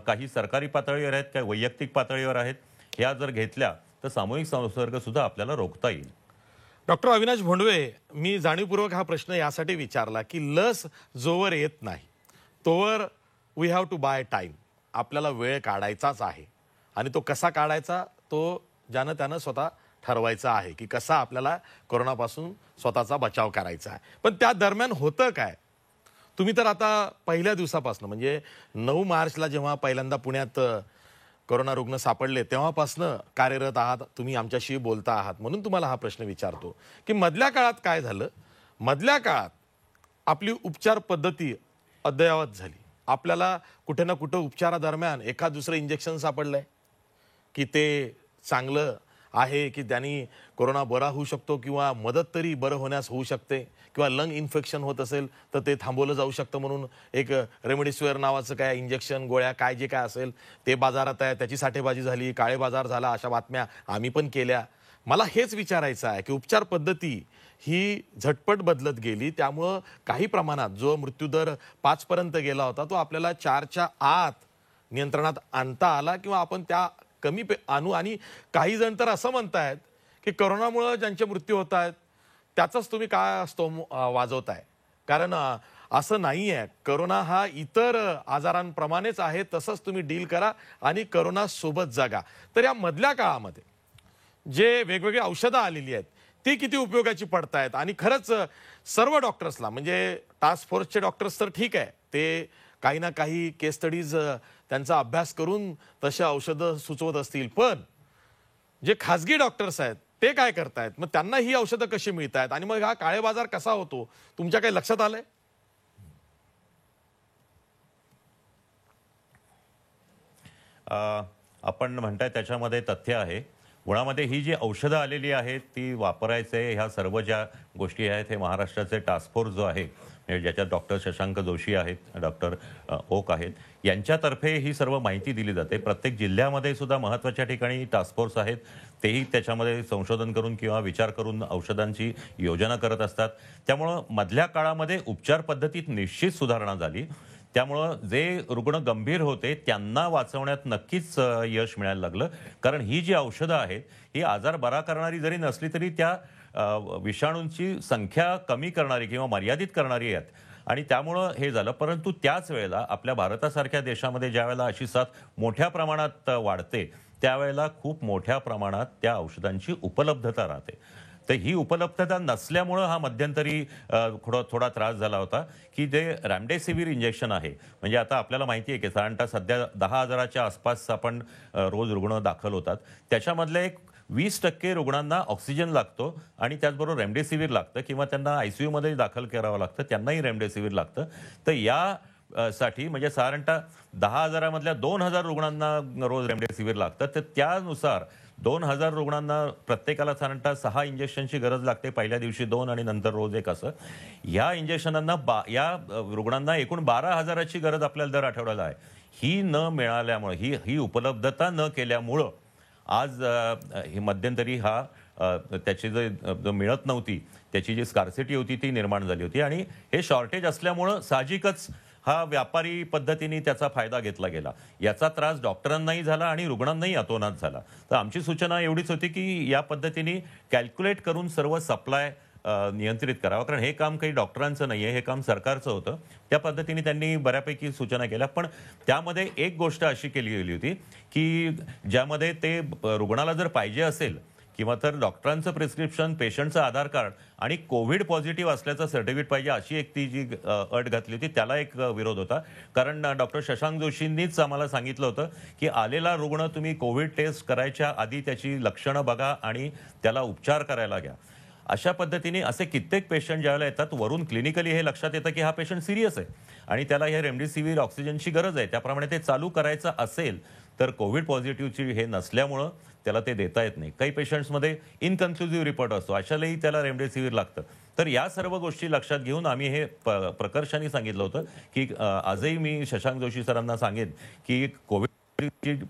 [SPEAKER 6] काही सरकारी पातळीवर आहेत, काही वैयक्तिक पातळीवर आहेत. ह्या जर घेतल्या तर सामूहिक संसर्ग सुद्धा आपल्याला रोखता येईल.
[SPEAKER 1] डॉक्टर अविनाश भोंडवे, मी जाणीवपूर्वक हा प्रश्न यासाठी विचारला की लस जोवर येत नाही तोवर we have to buy time. आपल्याला वेळ काढायचाच आहे आणि तो कसा काढायचा तो ज्यानं त्यानं स्वतः ठरवायचा आहे की कसा आपल्याला कोरोनापासून स्वतःचा बचाव करायचा आहे. पण त्या दरम्यान होतं काय? तुम्ही तर आता पहिल्या दिवसापासून म्हणजे 9 मार्चला जेव्हा पहिल्यांदा पुण्यात कोरोना रुग्ण सापडले तेव्हापासनं कार्यरत आहात, तुम्ही आमच्याशी बोलता आहात, म्हणून तुम्हाला हा प्रश्न विचारतो की मधल्या काळात काय झालं? मधल्या काळात आपली उपचार पद्धती अद्ययावत झाली. आपल्याला कुठे ना कुठं उपचारादरम्यान एखाद दुसरं इंजेक्शन सापडलंय की ते चांगलं आहे की त्यांनी कोरोना बरा होऊ शकतो किंवा मदत तरी बरं होण्यास होऊ शकते किंवा लंग इन्फेक्शन होत असेल तर ते थांबवलं जाऊ शकतं म्हणून एक रेमडेसिवीर नावाचं काय इंजेक्शन गोळ्या काय जे काय असेल ते बाजारात आहे. त्याची साठेबाजी झाली, काळे बाजार झाला, अशा बातम्या आम्ही पण केल्या. मला हेच विचारायचं आहे की उपचार पद्धती ही झटपट बदलत गेली त्यामुळं काही प्रमाणात जो मृत्यूदर 5 पर्यंत गेला होता तो आपल्याला 4च्या आत नियंत्रणात आणता आला किंवा आपण त्या कमी आणू. आणि काही जण तर असं म्हणतायत की कोरोनामुळे ज्यांचे मृत्यू होत आहेत त्याचाच तुम्ही काय असतो वाजवताय. कारण असं नाही आहे. कोरोना हा इतर आजारांप्रमाणेच आहे, तसंच तुम्ही डील करा आणि कोरोना सोबत जगा. तर या मधल्या काळामध्ये जे वेगवेगळी औषधं आलेली आहेत ती किती उपयोगाची पडतायत आणि खरंच सर्व डॉक्टर्सला म्हणजे टास्क फोर्सचे डॉक्टर्स तर ठीक आहे, ते काही ना काही केस स्टडीज त्यांचा अभ्यास करून तशा औषधं सुचवत असतील, पण जे खाजगी डॉक्टर्स आहेत ते काय करतायत? मग त्यांना ही औषधं कशी मिळतायत आणि मग हा काळे बाजार कसा होतो? तुमच्या काही लक्षात आलंय?
[SPEAKER 6] आपण म्हणताय त्याच्यामध्ये तथ्य आहे. मुळामध्ये ही जी औषधं आलेली आहेत ती वापरायचे, ह्या सर्व ज्या गोष्टी आहेत हे महाराष्ट्राचे टास्क फोर्स जो आहे, म्हणजे ज्याच्यात डॉक्टर शशांक जोशी आहेत, डॉक्टर ओक आहेत, यांच्यातर्फे ही सर्व माहिती दिली जाते. प्रत्येक जिल्ह्यामध्ये सुद्धा महत्त्वाच्या ठिकाणी टास्क फोर्स आहेत, तेही त्याच्यामध्ये संशोधन करून किंवा विचार करून औषधांची योजना करत असतात. त्यामुळं मधल्या काळामध्ये उपचार पद्धतीत निश्चित सुधारणा झाली. त्यामुळं जे रुग्ण गंभीर होते त्यांना वाचवण्यात नक्कीच यश मिळायला लागलं. कारण ही जी औषधं आहेत ही आजार बरा करणारी जरी नसली तरी त्या विषाणूंची संख्या कमी करणारी किंवा मर्यादित करणारी आहेत आणि त्यामुळं हे झालं. परंतु त्याच वेळेला आपल्या भारतासारख्या देशामध्ये ज्या वेळेला अशी साथ मोठ्या प्रमाणात वाढते त्यावेळेला खूप मोठ्या प्रमाणात त्या औषधांची उपलब्धता राहते. तर ही उपलब्धता नसल्यामुळं हा मध्यंतरी थोडा त्रास झाला होता की जे रॅमडेसिवीर इंजेक्शन आहे, म्हणजे आता आपल्याला माहिती आहे की साधारणतः सध्या 10,000च्या आसपास आपण रोज रुग्ण दाखल होतात. त्याच्यामधले एक 20% रुग्णांना ऑक्सिजन लागतो आणि त्याचबरोबर रेमडेसिवीर लागतं किंवा त्यांना आयसीयूमध्ये दाखल करावं लागतं, त्यांनाही रेमडेसिवीर लागतं. तर या साठी म्हणजे साधारणतः 10,000मधल्या 2,000 रुग्णांना रोज रेमडेसिवीर लागतं. तर त्यानुसार 2,000 रुग्णांना प्रत्येकाला साधारणतः 6 इंजेक्शनची गरज लागते. पहिल्या दिवशी 2 आणि नंतर रोज 1 असं. या इंजेक्शनांना या रुग्णांना एकूण 12,000ची गरज आपल्याला दर आठवड्याला आहे. ही न मिळाल्यामुळे, ही उपलब्धता न केल्यामुळं आज ही मध्यंतरी त्याची जो मिळत नव्हती त्याची जी स्कार्सिटी होती ती निर्माण झाली होती आणि हे शॉर्टेज असल्यामुळं साहजिकच हा व्यापारी पद्धतीने त्याचा फायदा घेतला गेला. याचा त्रास डॉक्टरांनाही झाला आणि रुग्णांनाही अतोनात झाला. तर आमची सूचना एवढीच होती की या पद्धतीने कॅल्क्युलेट करून सर्व सप्लाय नियंत्रित करावं. कारण हे काम काही डॉक्टरांचं नाही आहे, हे काम सरकारचं होतं. त्या पद्धतीने त्यांनी बऱ्यापैकी सूचना केल्या. पण त्यामध्ये एक गोष्ट अशी केली गेली होती की ज्यामध्ये ते रुग्णाला जर पाहिजे असेल किंवा तर डॉक्टरांचं प्रिस्क्रिप्शन, पेशंटचं आधार कार्ड आणि कोविड पॉझिटिव्ह असल्याचं सर्टिफिकेट पाहिजे अशी एक ती जी अट घातली होती त्याला एक विरोध होता. कारण डॉक्टर शशांक जोशींनीच आम्हाला सांगितलं होतं की आलेला रुग्ण तुम्ही कोविड टेस्ट करायच्या आधी त्याची लक्षणं बघा आणि त्याला उपचार करायला घ्या. अशा पद्धतीने असे कित्येक पेशंट ज्यावेळेला येतात वरून क्लिनिकली हे लक्षात येतं की हा पेशंट सिरियस आहे आणि त्याला हे रेमडेसिवीर ऑक्सिजनची गरज आहे. त्याप्रमाणे ते चालू करायचं असेल तर कोविड पॉझिटिव्हची हे नसल्यामुळं त्याला ते देता येत नाही. काही पेशंट्समध्ये इनकन्क्लुझिव्ह रिपोर्ट असतो, अशालाही त्याला रेमडेसिवीर लागतं. तर या सर्व गोष्टी लक्षात घेऊन आम्ही हे प्रकर्षाने सांगितलं होतं की आजही मी शशांक जोशी सरांना सांगेन की कोविड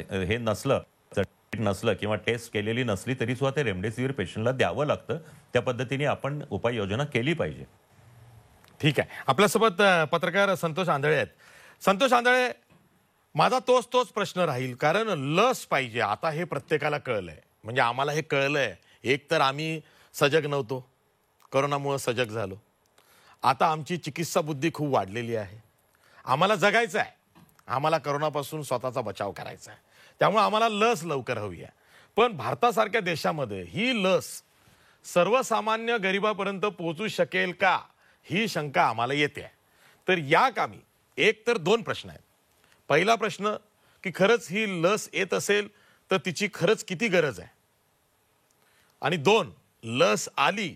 [SPEAKER 6] हे नसलं किंवा टेस्ट केलेली नसली तरी सुद्धा ते रेमडेसिवीर पेशंटला द्यावं लागतं. त्या पद्धतीने आपण उपाययोजना केली पाहिजे.
[SPEAKER 1] ठीक आहे. आपल्यासोबत पत्रकार संतोष आंधळे आहेत. संतोष आंधळे, माझा तोच प्रश्न राहील, कारण लस पाहिजे आता हे प्रत्येकाला कळलंय. म्हणजे आम्हाला हे कळलंय, एक तर आम्ही सजग नव्हतो, कोरोनामुळे सजग झालो. आता आमची चिकित्सा बुद्धी खूप वाढलेली आहे. आम्हाला जगायचं आहे, आम्हाला कोरोनापासून स्वतःचा बचाव करायचा आहे. त्यामुळे आम्हाला लस लवकर हवी आहे. पण भारतासारख्या देशामध्ये ही लस सर्वसामान्य गरिबापर्यंत पोहोचू शकेल का, ही शंका आम्हाला येते. तर या कामी एक तर 2 प्रश्न आहेत. पहिला प्रश्न की खरंच ही लस येत असेल तर तिची खरंच किती गरज आहे, आणि 2, लस आली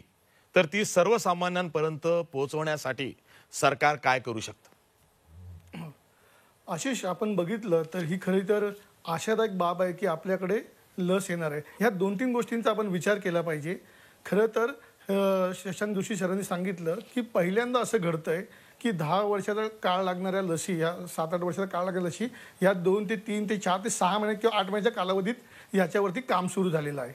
[SPEAKER 1] तर ती सर्वसामान्यांपर्यंत पोहोचवण्यासाठी सरकार काय करू शकतं?
[SPEAKER 7] आशिष, आपण बघितलं तर ही खरी तर आशादायक बाब आहे की आपल्याकडे लस येणार आहे. ह्या 2-3 गोष्टींचा आपण विचार केला पाहिजे. खरं तर शशांक जोशी सरांनी सांगितलं की पहिल्यांदा असं घडतंय की 10 वर्षाचा काळ लागणाऱ्या लसी, ह्या 7-8 वर्षाचा काळ लागणाऱ्या लसी ह्या 2 ते 3 ते 4 ते 6 महिने किंवा 8 महिन्याच्या कालावधीत याच्यावरती काम सुरू झालेलं आहे.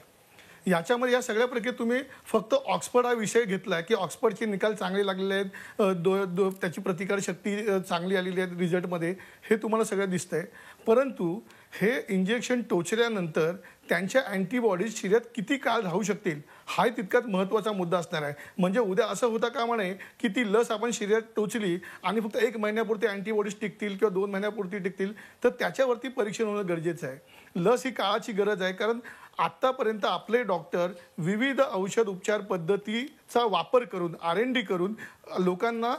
[SPEAKER 7] याच्यामध्ये या सगळ्या प्रक्रियेत तुम्ही फक्त ऑक्सफर्ड हा विषय घेतला की ऑक्सफर्डचे निकाल चांगले लागलेले आहेत, त्याची प्रतिकारशक्ती चांगली आलेली आहे रिझल्टमध्ये, हे तुम्हाला सगळं दिसतंय. परंतु हे इंजेक्शन टोचल्यानंतर त्यांच्या अँटीबॉडीज शरीरात किती काळ राहू शकतील हा तितकाच महत्त्वाचा मुद्दा असणार आहे. म्हणजे उद्या असं होता कामा नये की ती लस आपण शरीरात टोचली आणि फक्त 1 महिन्यापुरती अँटीबॉडीज टिकतील किंवा 2 महिन्यापुरती टिकतील. तर त्याच्यावरती परीक्षण होणं गरजेचं आहे. लस ही काळाची गरज आहे, कारण आत्तापर्यंत आपले डॉक्टर विविध औषध उपचार पद्धतीचा वापर करून R&D करून लोकांना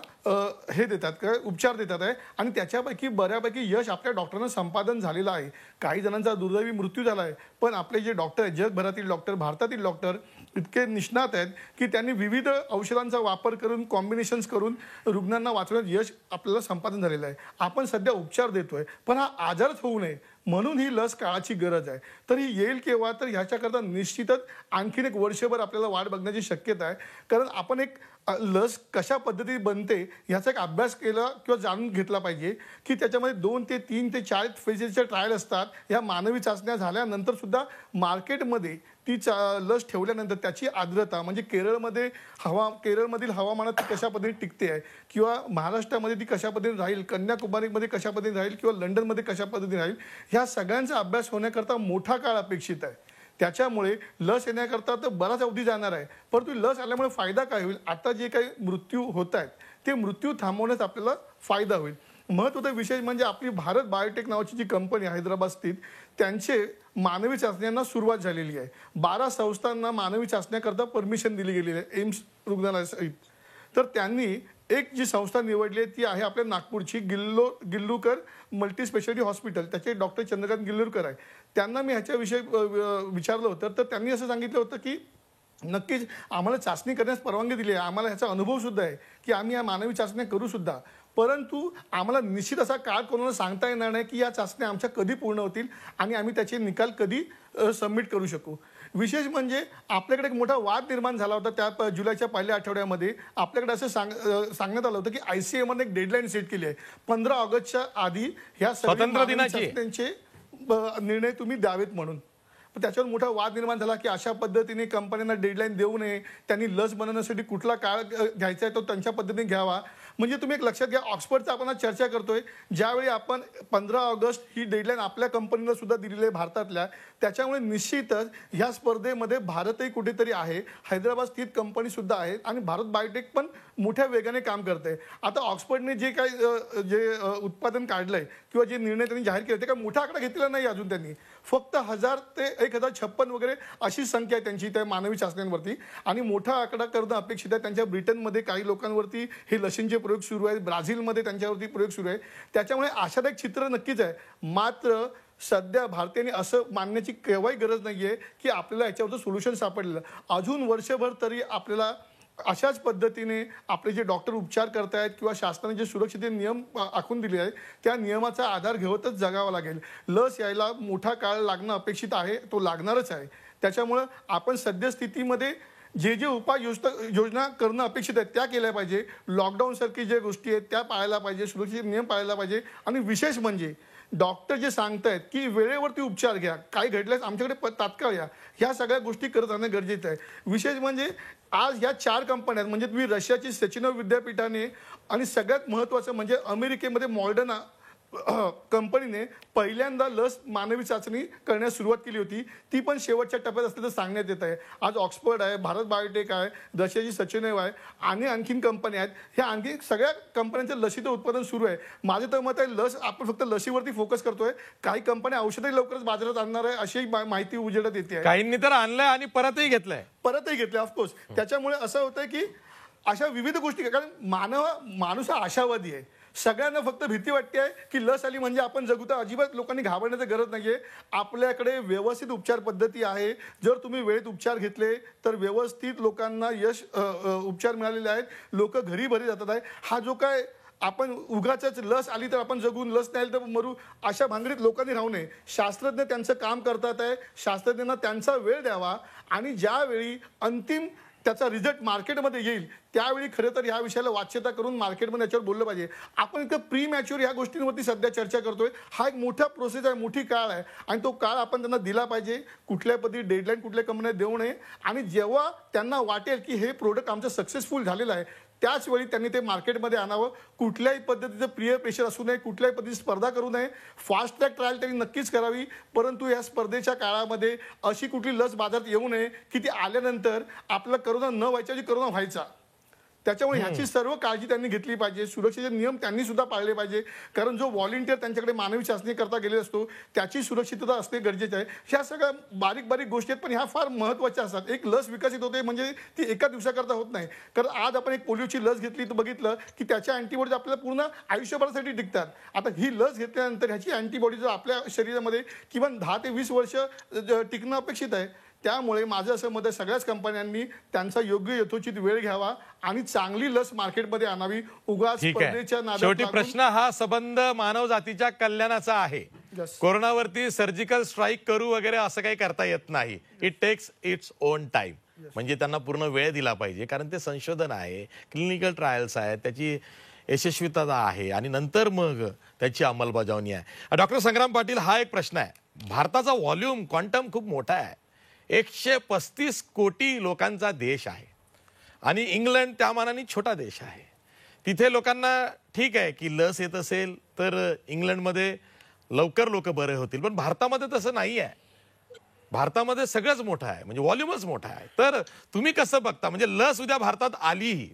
[SPEAKER 7] हे देतात, काय उपचार देतात आहे आणि त्याच्यापैकी बऱ्यापैकी यश आपल्या डॉक्टरांना संपादन झालेलं आहे. काही जणांचा दुर्दैवी मृत्यू झाला आहे, पण आपले जे डॉक्टर आहेत, जगभरातील डॉक्टर, भारतातील डॉक्टर इतके निष्णात आहेत की त्यांनी विविध औषधांचा वापर करून, कॉम्बिनेशन्स करून रुग्णांना वाचवण्यात यश आपल्याला संपादन झालेलं आहे. आपण सध्या उपचार देतोय, पण हा आजारच होऊ नये म्हणून ही लस काळाची गरज आहे. तर ही येईल केव्हा, तर ह्याच्याकरता निश्चितच आणखीन एक वर्षभर आपल्याला वाट बघण्याची शक्यता आहे. कारण आपण एक लस कशा पद्धतीने बनते ह्याचा एक अभ्यास केला किंवा जाणून घेतला पाहिजे की त्याच्यामध्ये 2 ते 3 ते 4 फेजेसच्या ट्रायल असतात. ह्या मानवी चाचण्या झाल्यानंतर सुद्धा मार्केटमध्ये ती लस ठेवल्यानंतर त्याची आर्द्रता म्हणजे केरळमधील हवामानात ती कशा पद्धतीने टिकते आहे किंवा महाराष्ट्रामध्ये ती कशा पद्धतीने राहील, कन्याकुमारीमध्ये कशा पद्धतीने राहील किंवा लंडनमध्ये कशा पद्धतीने राहील, ह्या सगळ्यांचा अभ्यास होण्याकरता मोठा काळ अपेक्षित आहे. त्याच्यामुळे लस येण्याकरता तर बराच अवधी जाणार आहे, परंतु लस आल्यामुळे फायदा काय होईल, आता जे काही मृत्यू होत आहेत ते मृत्यू थांबवण्यास आपल्याला फायदा होईल. महत्त्वाचा विषय म्हणजे आपली भारत बायोटेक नावाची जी कंपनी हैदराबाद स्थित, त्यांचे मानवी चाचण्यांना सुरुवात झालेली आहे. 12 संस्थांना मानवी चाचण्याकरता परमिशन दिली गेलेली आहे एम्स रुग्णालयासहित. तर त्यांनी एक जी संस्था निवडली आहे ती आहे आपल्या नागपूरची गिल्लूकर मल्टी स्पेशालिटी हॉस्पिटल. त्याचे डॉक्टर चंद्रकांत गिल्लूरकर आहे. त्यांना मी ह्याच्याविषयी विचारलं होतं, तर त्यांनी असं सांगितलं होतं की नक्कीच आम्हाला चाचणी करण्यास परवानगी दिली आहे, आम्हाला ह्याचा अनुभव सुद्धा आहे की आम्ही या मानवी चाचण्या करू सुद्धा, परंतु आम्हाला निश्चित असा काळ कोणाला सांगता येणार नाही की या चाचण्या आमच्या कधी पूर्ण होतील आणि आम्ही त्याचे निकाल कधी सबमिट करू शकू. विशेष म्हणजे आपल्याकडे एक मोठा वाद निर्माण झाला होता त्या जुलैच्या पहिल्या आठवड्यामध्ये. आपल्याकडे असं सांगण्यात आलं होतं की ICMR एक डेडलाईन सेट केली आहे 15 ऑगस्टच्या आधी ह्या
[SPEAKER 1] स्वातंत्र्य दिनाची
[SPEAKER 7] त्यांचे निर्णय तुम्ही द्यावेत म्हणून. पण त्याच्यावर मोठा वाद निर्माण झाला की अशा पद्धतीने कंपन्यांना डेडलाईन देऊ नये, त्यांनी लस बनवण्यासाठी कुठला काळ घ्यायचा आहे तो त्यांच्या पद्धतीने घ्यावा. म्हणजे तुम्ही एक लक्षात घ्या, ऑक्सफर्डचा आपण आज चर्चा करतोय, ज्यावेळी आपण 15 ऑगस्ट ही डेडलाईन आपल्या कंपनीला सुद्धा दिलेली आहे भारतातल्या, त्याच्यामुळे निश्चितच ह्या स्पर्धेमध्ये भारतही कुठेतरी आहे, हैदराबाद स्थित कंपनी सुद्धा आहे आणि भारत बायोटेक पण मोठ्या वेगाने काम करते. आता ऑक्सफर्डने जे उत्पादन काढलंय किंवा जे निर्णय त्यांनी जाहीर केले ते काय मोठा आकडा घेतलेला नाही अजून. त्यांनी फक्त 1000 ते 1056 वगैरे अशी संख्या आहे त्यांची त्या मानवी चाचण्यांवरती आणि मोठा आकडा करणं अपेक्षित आहे. त्यांच्या ब्रिटनमध्ये काही लोकांवरती हे लसींचे प्रयोग सुरू आहेत, ब्राझीलमध्ये त्यांच्यावरती प्रयोग सुरू आहे. त्याच्यामुळे आशादायक चित्र नक्कीच आहे. मात्र सध्या भारतीयांनी असं मानण्याची केव्हाही गरज नाहीये की आपल्याला याच्यावरचं सोल्युशन सापडलेलं. अजून वर्षभर तरी आपल्याला अशाच पद्धतीने आपले जे डॉक्टर उपचार करतायत किंवा शासनाने जे सुरक्षित नियम आखून दिले आहेत त्या नियमाचा आधार घेऊनच जगावं लागेल. लस यायला मोठा काळ लागणं अपेक्षित आहे, तो लागणारच आहे. त्याच्यामुळं आपण सद्यस्थितीमध्ये जे उपाय योजना करणं अपेक्षित आहे त्या केल्या पाहिजे. लॉकडाऊनसारखी जे गोष्टी आहेत त्या पाळायला पाहिजे, सुरक्षित नियम पाळायला पाहिजे. आणि विशेष म्हणजे डॉक्टर जे सांगतायत की वेळेवरती उपचार घ्या, काही घडल्यास आमच्याकडे तात्काळ या, ह्या सगळ्या गोष्टी करत राहणं गरजेचं आहे. विशेष म्हणजे आज ह्या 4 कंपन्या म्हणजे तुम्ही रशियाची सेचिनोव विद्यापीठाने आणि सगळ्यात महत्त्वाचं म्हणजे अमेरिकेमध्ये मॉडर्ना कंपनीने पहिल्यांदा लस मानवी चाचणी करण्यास सुरुवात केली होती. ती पण शेवटच्या टप्प्यात असल्याचं सांगण्यात येत आहे. आज ऑक्सफर्ड आहे, भारत बायोटेक आहे, रशियाची सचिनेव आहे आणि आणखीन कंपन्या आहेत. ह्या आणखी सगळ्या कंपन्यांचं लसीचं उत्पादन सुरू आहे. माझं तर मत आहे लस आपण फक्त लसीवरती फोकस करतोय, काही कंपन्या औषधही लवकरच बाजारात आणणार आहे अशी माहिती उजेडात येते आहे.
[SPEAKER 1] काहींनी तर आणलंय आणि परतही घेतलंय ऑफकोर्स. त्याच्यामुळे असं होतंय की अशा विविध गोष्टी, कारण माणूस हा आशावादी आहे. सगळ्यांना फक्त भीती वाटते आहे की लस आली म्हणजे आपण जगू, तर अजिबात लोकांनी घाबरण्याची गरज नाहीये. आपल्याकडे व्यवस्थित उपचार पद्धती आहे. जर तुम्ही वेळेत उपचार घेतले तर व्यवस्थित लोकांना उपचार मिळालेले आहेत. लोक घरी बरी जातात आहे. हा जो काय आपण उगाच लस आली तर आपण जगून, लस नाही आली तर मरू, अशा भानगडीत लोकांनी राहू नये. शास्त्रज्ञ त्यांचं काम करतात आहे. शास्त्रज्ञांना त्यांचा वेळ द्यावा आणि ज्यावेळी अंतिम त्याचा रिझल्ट मार्केटमध्ये येईल त्यावेळी खरं तर ह्या विषयाला वाच्यता करून मार्केटमध्ये याच्यावर बोललं पाहिजे. आपण इतकं प्री मॅच्युअर ह्या गोष्टींवरती सध्या चर्चा करतोय. हा एक मोठा प्रोसेस आहे, मोठी काळ आहे आणि तो काळ आपण त्यांना दिला पाहिजे. कुठल्या पद्धती डेडलाईन कुठल्या कंपन्या देऊ नये आणि जेव्हा त्यांना वाटेल की हे प्रोडक्ट आमचं सक्सेसफुल झालेलं आहे त्याच वेळी त्यांनी ते मार्केटमध्ये आणावं. कुठल्याही पद्धतीचं प्रिय प्रेशर असू नये, कुठल्याही पद्धतीची स्पर्धा करू नये. फास्ट ट्रॅक ट्रायल त्यांनी नक्कीच करावी, परंतु या स्पर्धेच्या काळामध्ये अशी कुठली लस बाजारात येऊ नये की ती आल्यानंतर आपला करोना न व्हायच्या ऐवजी करोना व्हायचा. त्याच्यामुळे ह्याची सर्व काळजी त्यांनी घेतली पाहिजे. सुरक्षेचे नियम त्यांनी सुद्धा पाळले पाहिजे, कारण जो व्हॉलेंटियर त्यांच्याकडे मानवी चाचणी करता गेलेला असतो त्याची सुरक्षितता असणे गरजेचे आहे. ह्या सगळ्या बारीक बारीक गोष्टी आहेत, पण ह्या फार महत्त्वाच्या असतात. एक लस विकसित होते म्हणजे ती एका दिवसाकरता होत नाही. कारण आज आपण एक पोलिओची लस घेतली तर बघितलं की त्याच्या अँटीबॉडीज आपल्याला पूर्ण आयुष्यभरासाठी टिकतात. आता ही लस घेतल्यानंतर ह्याची अँटीबॉडीज आपल्या शरीरामध्ये किमान 10 ते 20 वर्ष टिकणं अपेक्षित आहे. त्यामुळे माझं असं मत आहे सगळ्याच कंपन्यांनी त्यांचा योग्य यथोचित वेळ घ्यावा आणि चांगली लस मार्केटमध्ये आणावी. उगाच स्पर्धेच्या नादात शेवटी
[SPEAKER 7] लागून
[SPEAKER 1] प्रश्न हा संबंध मानव जातीच्या कल्याणाचा आहे.
[SPEAKER 7] Yes.
[SPEAKER 1] कोरोनावरती सर्जिकल स्ट्राईक करू वगैरे असं काही करता येत नाही. It text its own time. म्हणजे त्यांना पूर्ण वेळ दिला पाहिजे, कारण ते संशोधन आहे, क्लिनिकल ट्रायल्स आहेत, त्याची यशस्वीता आहे आणि नंतर मग त्याची अंमलबजावणी आहे. डॉक्टर संग्राम पाटील, हा एक प्रश्न आहे. भारताचा व्हॉल्यूम क्वांटम खूप मोठा आहे. 135 कोटी लोकांचा देश आहे आणि इंग्लंड त्या मानाने छोटा देश आहे. तिथे लोकांना ठीक आहे की लस येत असेल तर इंग्लंडमध्ये लवकर लोक बरे होतील, पण भारतामध्ये तसं नाही आहे. भारतामध्ये सगळंच मोठं आहे, म्हणजे व्हॉल्यूमच मोठा आहे. तर तुम्ही कसं बघता, म्हणजे लस उद्या भारतात आलीही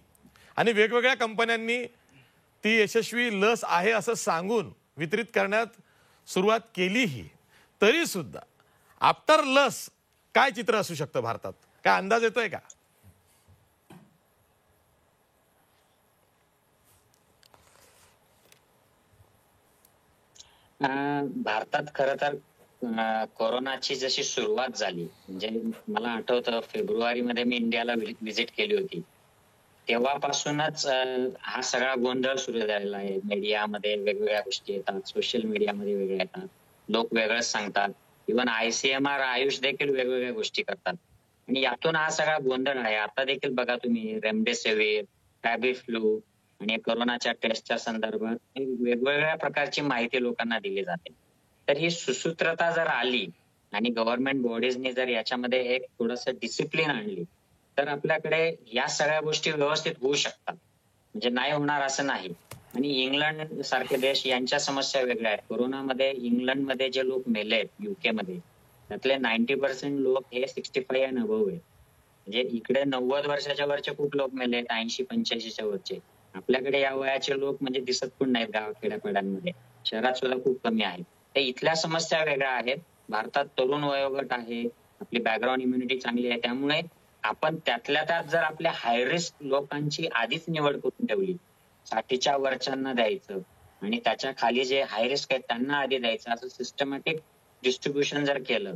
[SPEAKER 1] आणि वेगवेगळ्या कंपन्यांनी ती यशस्वी लस आहे असं सांगून वितरित करण्यात सुरुवात केलीही, तरी सुद्धा आफ्टर लस काय चित्र असू शकतं भारतात, काय अंदाज येतोय का?
[SPEAKER 2] भारतात खरं तर कोरोनाची जशी सुरुवात झाली, म्हणजे मला आठवतं फेब्रुवारीमध्ये मी इंडियाला व्हिजिट केली होती, तेव्हापासूनच हा सगळा गोंधळ सुरू झालेला आहे. मीडियामध्ये वेगवेगळ्या गोष्टी येतात, सोशल मीडियामध्ये वेगळ्या येतात, लोक वेगळंच सांगतात. इव्हन ICMR आयुष देखील वेगवेगळ्या गोष्टी करतात आणि यातून हा सगळा गोंधळ आहे. आता देखील बघा तुम्ही, रेमडेसिवीर, टॅबिफ्लू आणि कोरोनाच्या टेस्टच्या संदर्भात वेगवेगळ्या प्रकारची माहिती लोकांना दिली जाते. तर ही सुसूत्रता जर आली आणि गव्हर्नमेंट बॉडीजनी जर याच्यामध्ये एक थोडंसं डिसिप्लिन आणली, तर आपल्याकडे या सगळ्या गोष्टी व्यवस्थित होऊ शकतात. म्हणजे नाही होणार असं नाही. आणि इंग्लंड सारखे देश, यांच्या समस्या वेगळ्या आहेत. कोरोनामध्ये इंग्लंडमध्ये जे लोक मेले आहेत UK मध्ये, त्यातले 90% लोक हे 65 अँड अबव्ह आहेत. म्हणजे इकडे 90 वर्षाच्या वरचे खूप लोक मेले आहेत, 80-85च्या वरचे. आपल्याकडे या वयाचे लोक म्हणजे दिसत पण नाहीत गावाखेड्यापाड्यांमध्ये, शहरात सुद्धा खूप कमी आहेत. तर इथल्या समस्या वेगळ्या आहेत. भारतात तरुण वयोगट आहे, आपली बॅकग्राऊंड इम्युनिटी चांगली आहे, त्यामुळे आपण त्यातल्या त्यात जर आपल्या हाय रिस्क लोकांची आधीच निवड करून ठेवली, 60च्या वरच्यांना द्यायचं आणि त्याच्या खाली जे हाय रिस्क आहेत त्यांना आधी द्यायचं, असं सिस्टमॅटिक डिस्ट्रीब्युशन जर केलं.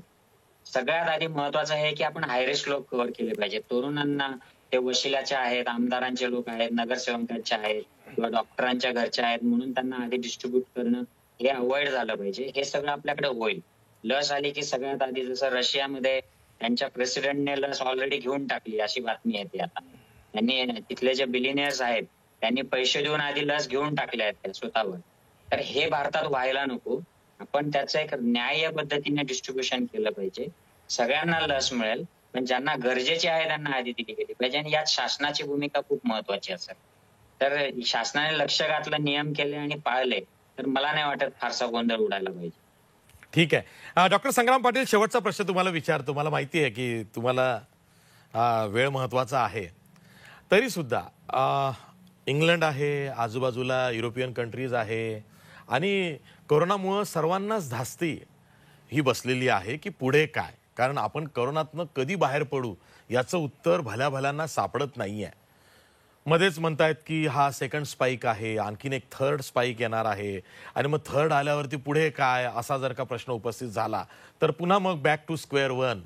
[SPEAKER 2] सगळ्यात आधी महत्वाचं आहे की आपण हाय रिस्क लोक कव्हर केले पाहिजे. तरुणांना ते वशिलाचे आहेत, आमदारांचे लोक आहेत, नगरसेवकांचे आहेत किंवा डॉक्टरांच्या घरचे आहेत म्हणून त्यांना आधी डिस्ट्रीब्यूट करणं हे अवॉइड झालं पाहिजे. हे सगळं आपल्याकडे होईल. लस आली की सगळ्यात आधी, जसं रशियामध्ये त्यांच्या प्रेसिडेंटने लस ऑलरेडी घेऊन टाकली अशी बातमी येते आता. त्यांनी तिथले जे बिलिनियर्स आहेत त्यांनी पैसे देऊन आधी लस घेऊन टाकल्या आहेत स्वतःवर. तर हे भारतात व्हायला नको. आपण त्याचं एक न्याय्य पद्धतीने डिस्ट्रीब्युशन केलं पाहिजे. सगळ्यांना लस मिळेल, पण ज्यांना गरजेची आहे त्यांना आधी दिली गेली पाहिजे. आणि यात शासनाची भूमिका खूप महत्वाची असेल. तर शासनाने लक्ष घातलं, नियम केले आणि पाळले, तर मला नाही वाटत फारसा गोंधळ उडायला पाहिजे.
[SPEAKER 1] ठीक आहे. डॉक्टर संग्राम पाटील, शेवटचा प्रश्न तुम्हाला विचारतो. मला माहिती आहे की तुम्हाला वेळ महत्वाचा आहे, तरी सुद्धा इंग्लंड आहे, आजूबाजूला युरोपियन कंट्रीज आहे आणि कोरोनामुळं सर्वांनाच धास्ती ही बसलेली आहे की पुढे काय. कारण आपण कोरोनातनं कधी बाहेर पडू याचं उत्तर भल्या भल्यांना सापडत नाहीये. मध्येच म्हणतायत की हा सेकंड स्पाईक आहे, आणखीन एक थर्ड स्पाईक येणार आहे आणि मग थर्ड आल्यावरती पुढे काय, असा जर का प्रश्न उपस्थित झाला तर पुन्हा मग बॅक टू स्क्वेअर वन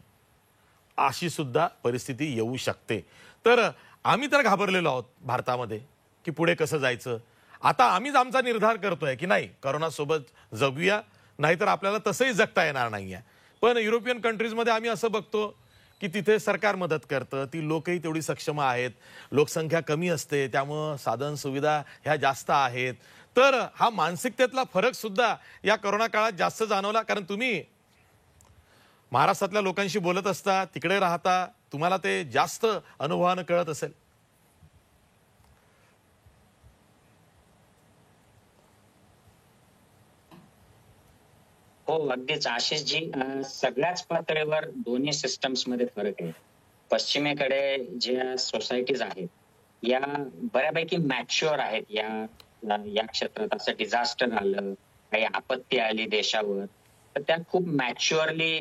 [SPEAKER 1] अशी सुद्धा परिस्थिती येऊ शकते. तर आम्ही तर घाबरलेलो आहोत भारतामध्ये की पुढे कसं जायचं. आता आम्हीच आमचा निर्धार करतोय की नाही, कोरोनासोबत जगूया, नाहीतर आपल्याला तसंही जगता येणार नाहीये. पण युरोपियन कंट्रीजमध्ये आम्ही असं बघतो की तिथे सरकार मदत करतं, ती लोकही तेवढी सक्षम आहेत, लोकसंख्या कमी असते, त्यामुळं साधन सुविधा ह्या जास्त आहेत. तर हा मानसिकतेतला फरक सुद्धा या कोरोना काळात जास्त जाणवला. कारण तुम्ही महाराष्ट्रातल्या लोकांशी बोलत असता, तिकडे राहता, तुम्हाला ते जास्त अनुभवानं कळत असेल.
[SPEAKER 2] हो, अगदीच आशिषजी. सगळ्याच पातळीवर दोन्ही सिस्टम्स मध्ये फरक आहे. पश्चिमेकडे ज्या सोसायटीज आहेत या बऱ्यापैकी मॅच्युअर आहेत. या क्षेत्रात असं डिझास्टर आलं, काही आपत्ती आली देशावर, तर त्या खूप मॅच्युअरली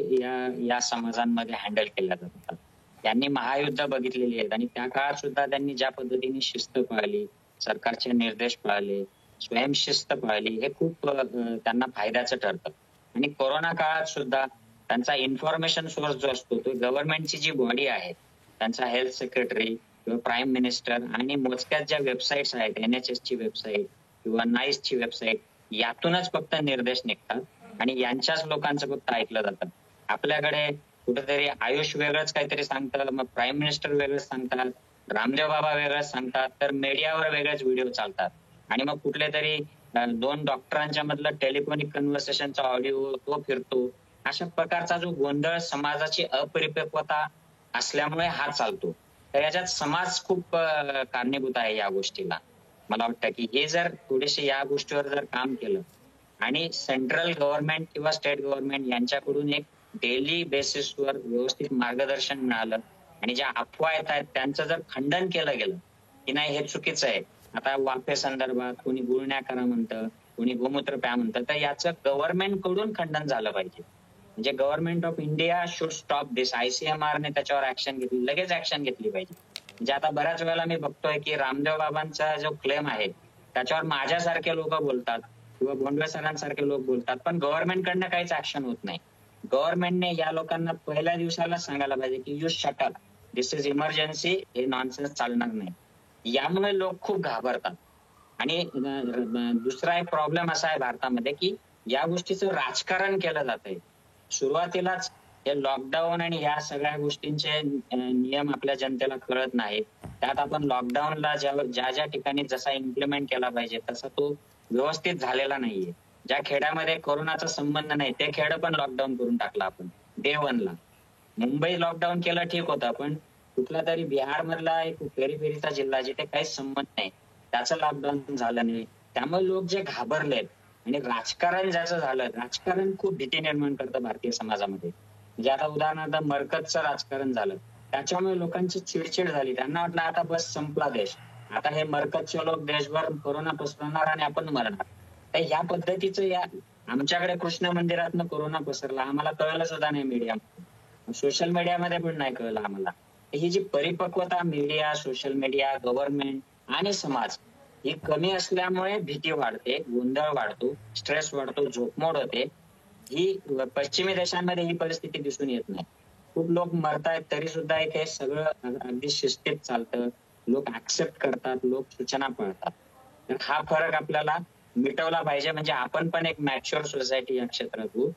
[SPEAKER 2] या समाजांमध्ये हँडल केल्या जातात. त्यांनी महायुद्ध बघितलेली आहेत आणि त्या काळात सुद्धा त्यांनी ज्या पद्धतीने शिस्त पाळली, सरकारचे निर्देश पाळले, स्वयंशिस्त पाळली, हे खूप त्यांना फायद्याचं ठरतं. आणि कोरोना काळात सुद्धा त्यांचा इन्फॉर्मेशन सोर्स जो असतो तो गव्हर्नमेंटची जी बॉडी आहे, त्यांचा हेल्थ सेक्रेटरी किंवा प्राईम मिनिस्टर आणि मोजक्याच ज्या वेबसाईट्स आहेत, NHS ची वेबसाईट किंवा NICE ची वेबसाईट, यातूनच फक्त निर्देश निघतात. आणि यांच्याच लोकांचं फक्त ऐकलं जातं. आपल्याकडे कुठेतरी आयुष वेगळंच काहीतरी सांगतात, मग प्राईम मिनिस्टर वेगळंच सांगतात, रामदेव बाबा वेगळंच सांगतात, तर मीडियावर वेगळेच व्हिडिओ चालतात. आणि मग कुठले तरी 2 डॉक्टरांच्या मधलं टेलिफोनिक कन्व्हर्सेशनचा ऑडिओ तो फिरतो. अशा प्रकारचा जो गोंधळ, समाजाची अपरिपक्वता असल्यामुळे हा चालतो. तर याच्यात समाज खूप कारणीभूत आहे या गोष्टीला. मला वाटतं की हे जर थोडेसे या गोष्टीवर जर काम केलं आणि सेंट्रल गव्हर्नमेंट किंवा स्टेट गव्हर्नमेंट यांच्याकडून एक डेली बेसिसवर व्यवस्थित मार्गदर्शन मिळालं आणि ज्या अफवा येत आहेत त्यांचं जर खंडन केलं गेलं की नाही हे चुकीचं आहे, आता वाफे संदर्भात कोणी गुळण्या करा म्हणतं, कोणी गोमूत्र प्या म्हणतं, तर याचं गव्हर्नमेंट कडून खंडन झालं पाहिजे. म्हणजे government of India should stop this. ICMR ने त्याच्यावर ऍक्शन घेतली, लगेच ऍक्शन घेतली पाहिजे. म्हणजे आता बऱ्याच वेळेला मी बघतोय की रामदेव बाबांचा जो क्लेम आहे त्याच्यावर माझ्यासारखे लोक बोलतात किंवा भोंडवे सरांसारखे लोक बोलतात, पण गव्हर्नमेंट कडनं काहीच ऍक्शन होत नाही. गव्हर्नमेंटने या लोकांना पहिल्या दिवसाला सांगायला पाहिजे की you shut up, this is emergency, हे नॉनसेन्स चालणार नाही. यामुळे लोक खूप घाबरतात. आणि दुसरा एक प्रॉब्लेम असा आहे भारतामध्ये की या गोष्टीचं राजकारण केलं जातंय. सुरुवातीलाच हे लॉकडाऊन आणि ह्या सगळ्या गोष्टींचे नियम आपल्या जनतेला कळत नाही. त्यात आपण लॉकडाऊनला ज्या ज्या ठिकाणी जसा इम्प्लिमेंट केला पाहिजे तसा तो व्यवस्थित झालेला नाहीये. ज्या खेड्यामध्ये कोरोनाचा संबंध नाही ते खेड पण लॉकडाऊन करून टाकला आपण डे 1 ला. मुंबई लॉकडाऊन केलं ठीक होतं, पण कुठला तरी बिहार मधला एक पेरीपेरीचा जिल्हा जिथे काहीच संबंध नाही त्याचं लॉकडाऊन झालं नाही. त्यामुळे लोक जे घाबरलेत आणि राजकारण ज्याचं झालं, राजकारण खूप भीती निर्माण करतं भारतीय समाजामध्ये. म्हणजे आता उदाहरणार्थ मरकजचं राजकारण झालं, त्याच्यामुळे लोकांची चिडचिड झाली. त्यांना वाटलं आता बस संपला देश, आता हे मरकजचे लोक देशभर कोरोना पसरवणार आणि आपण मरणार. तर ह्या पद्धतीचं या आमच्याकडे कृष्ण मंदिरातनं कोरोना पसरला, आम्हाला कळलं सुद्धा नाही मीडिया, सोशल मीडियामध्ये पण नाही कळलं आम्हाला. ही जी परिपक्वता मीडिया, सोशल मीडिया, गव्हर्नमेंट आणि समाज ही कमी असल्यामुळे भीती वाढते, गोंधळ वाढतो, स्ट्रेस वाढतो, झोपमोड होते. ही पश्चिमी देशांमध्ये ही परिस्थिती दिसून येत नाही. खूप लोक मरतायत तरी सुद्धा इथे सगळं अगदी शिस्तीत चालतं, लोक ऍक्सेप्ट करतात, लोक सूचना पाळतात. तर हा फरक आपल्याला मिटवला पाहिजे. म्हणजे आपण पण एक मॅच्युअर सोसायटी या क्षेत्रात होऊ.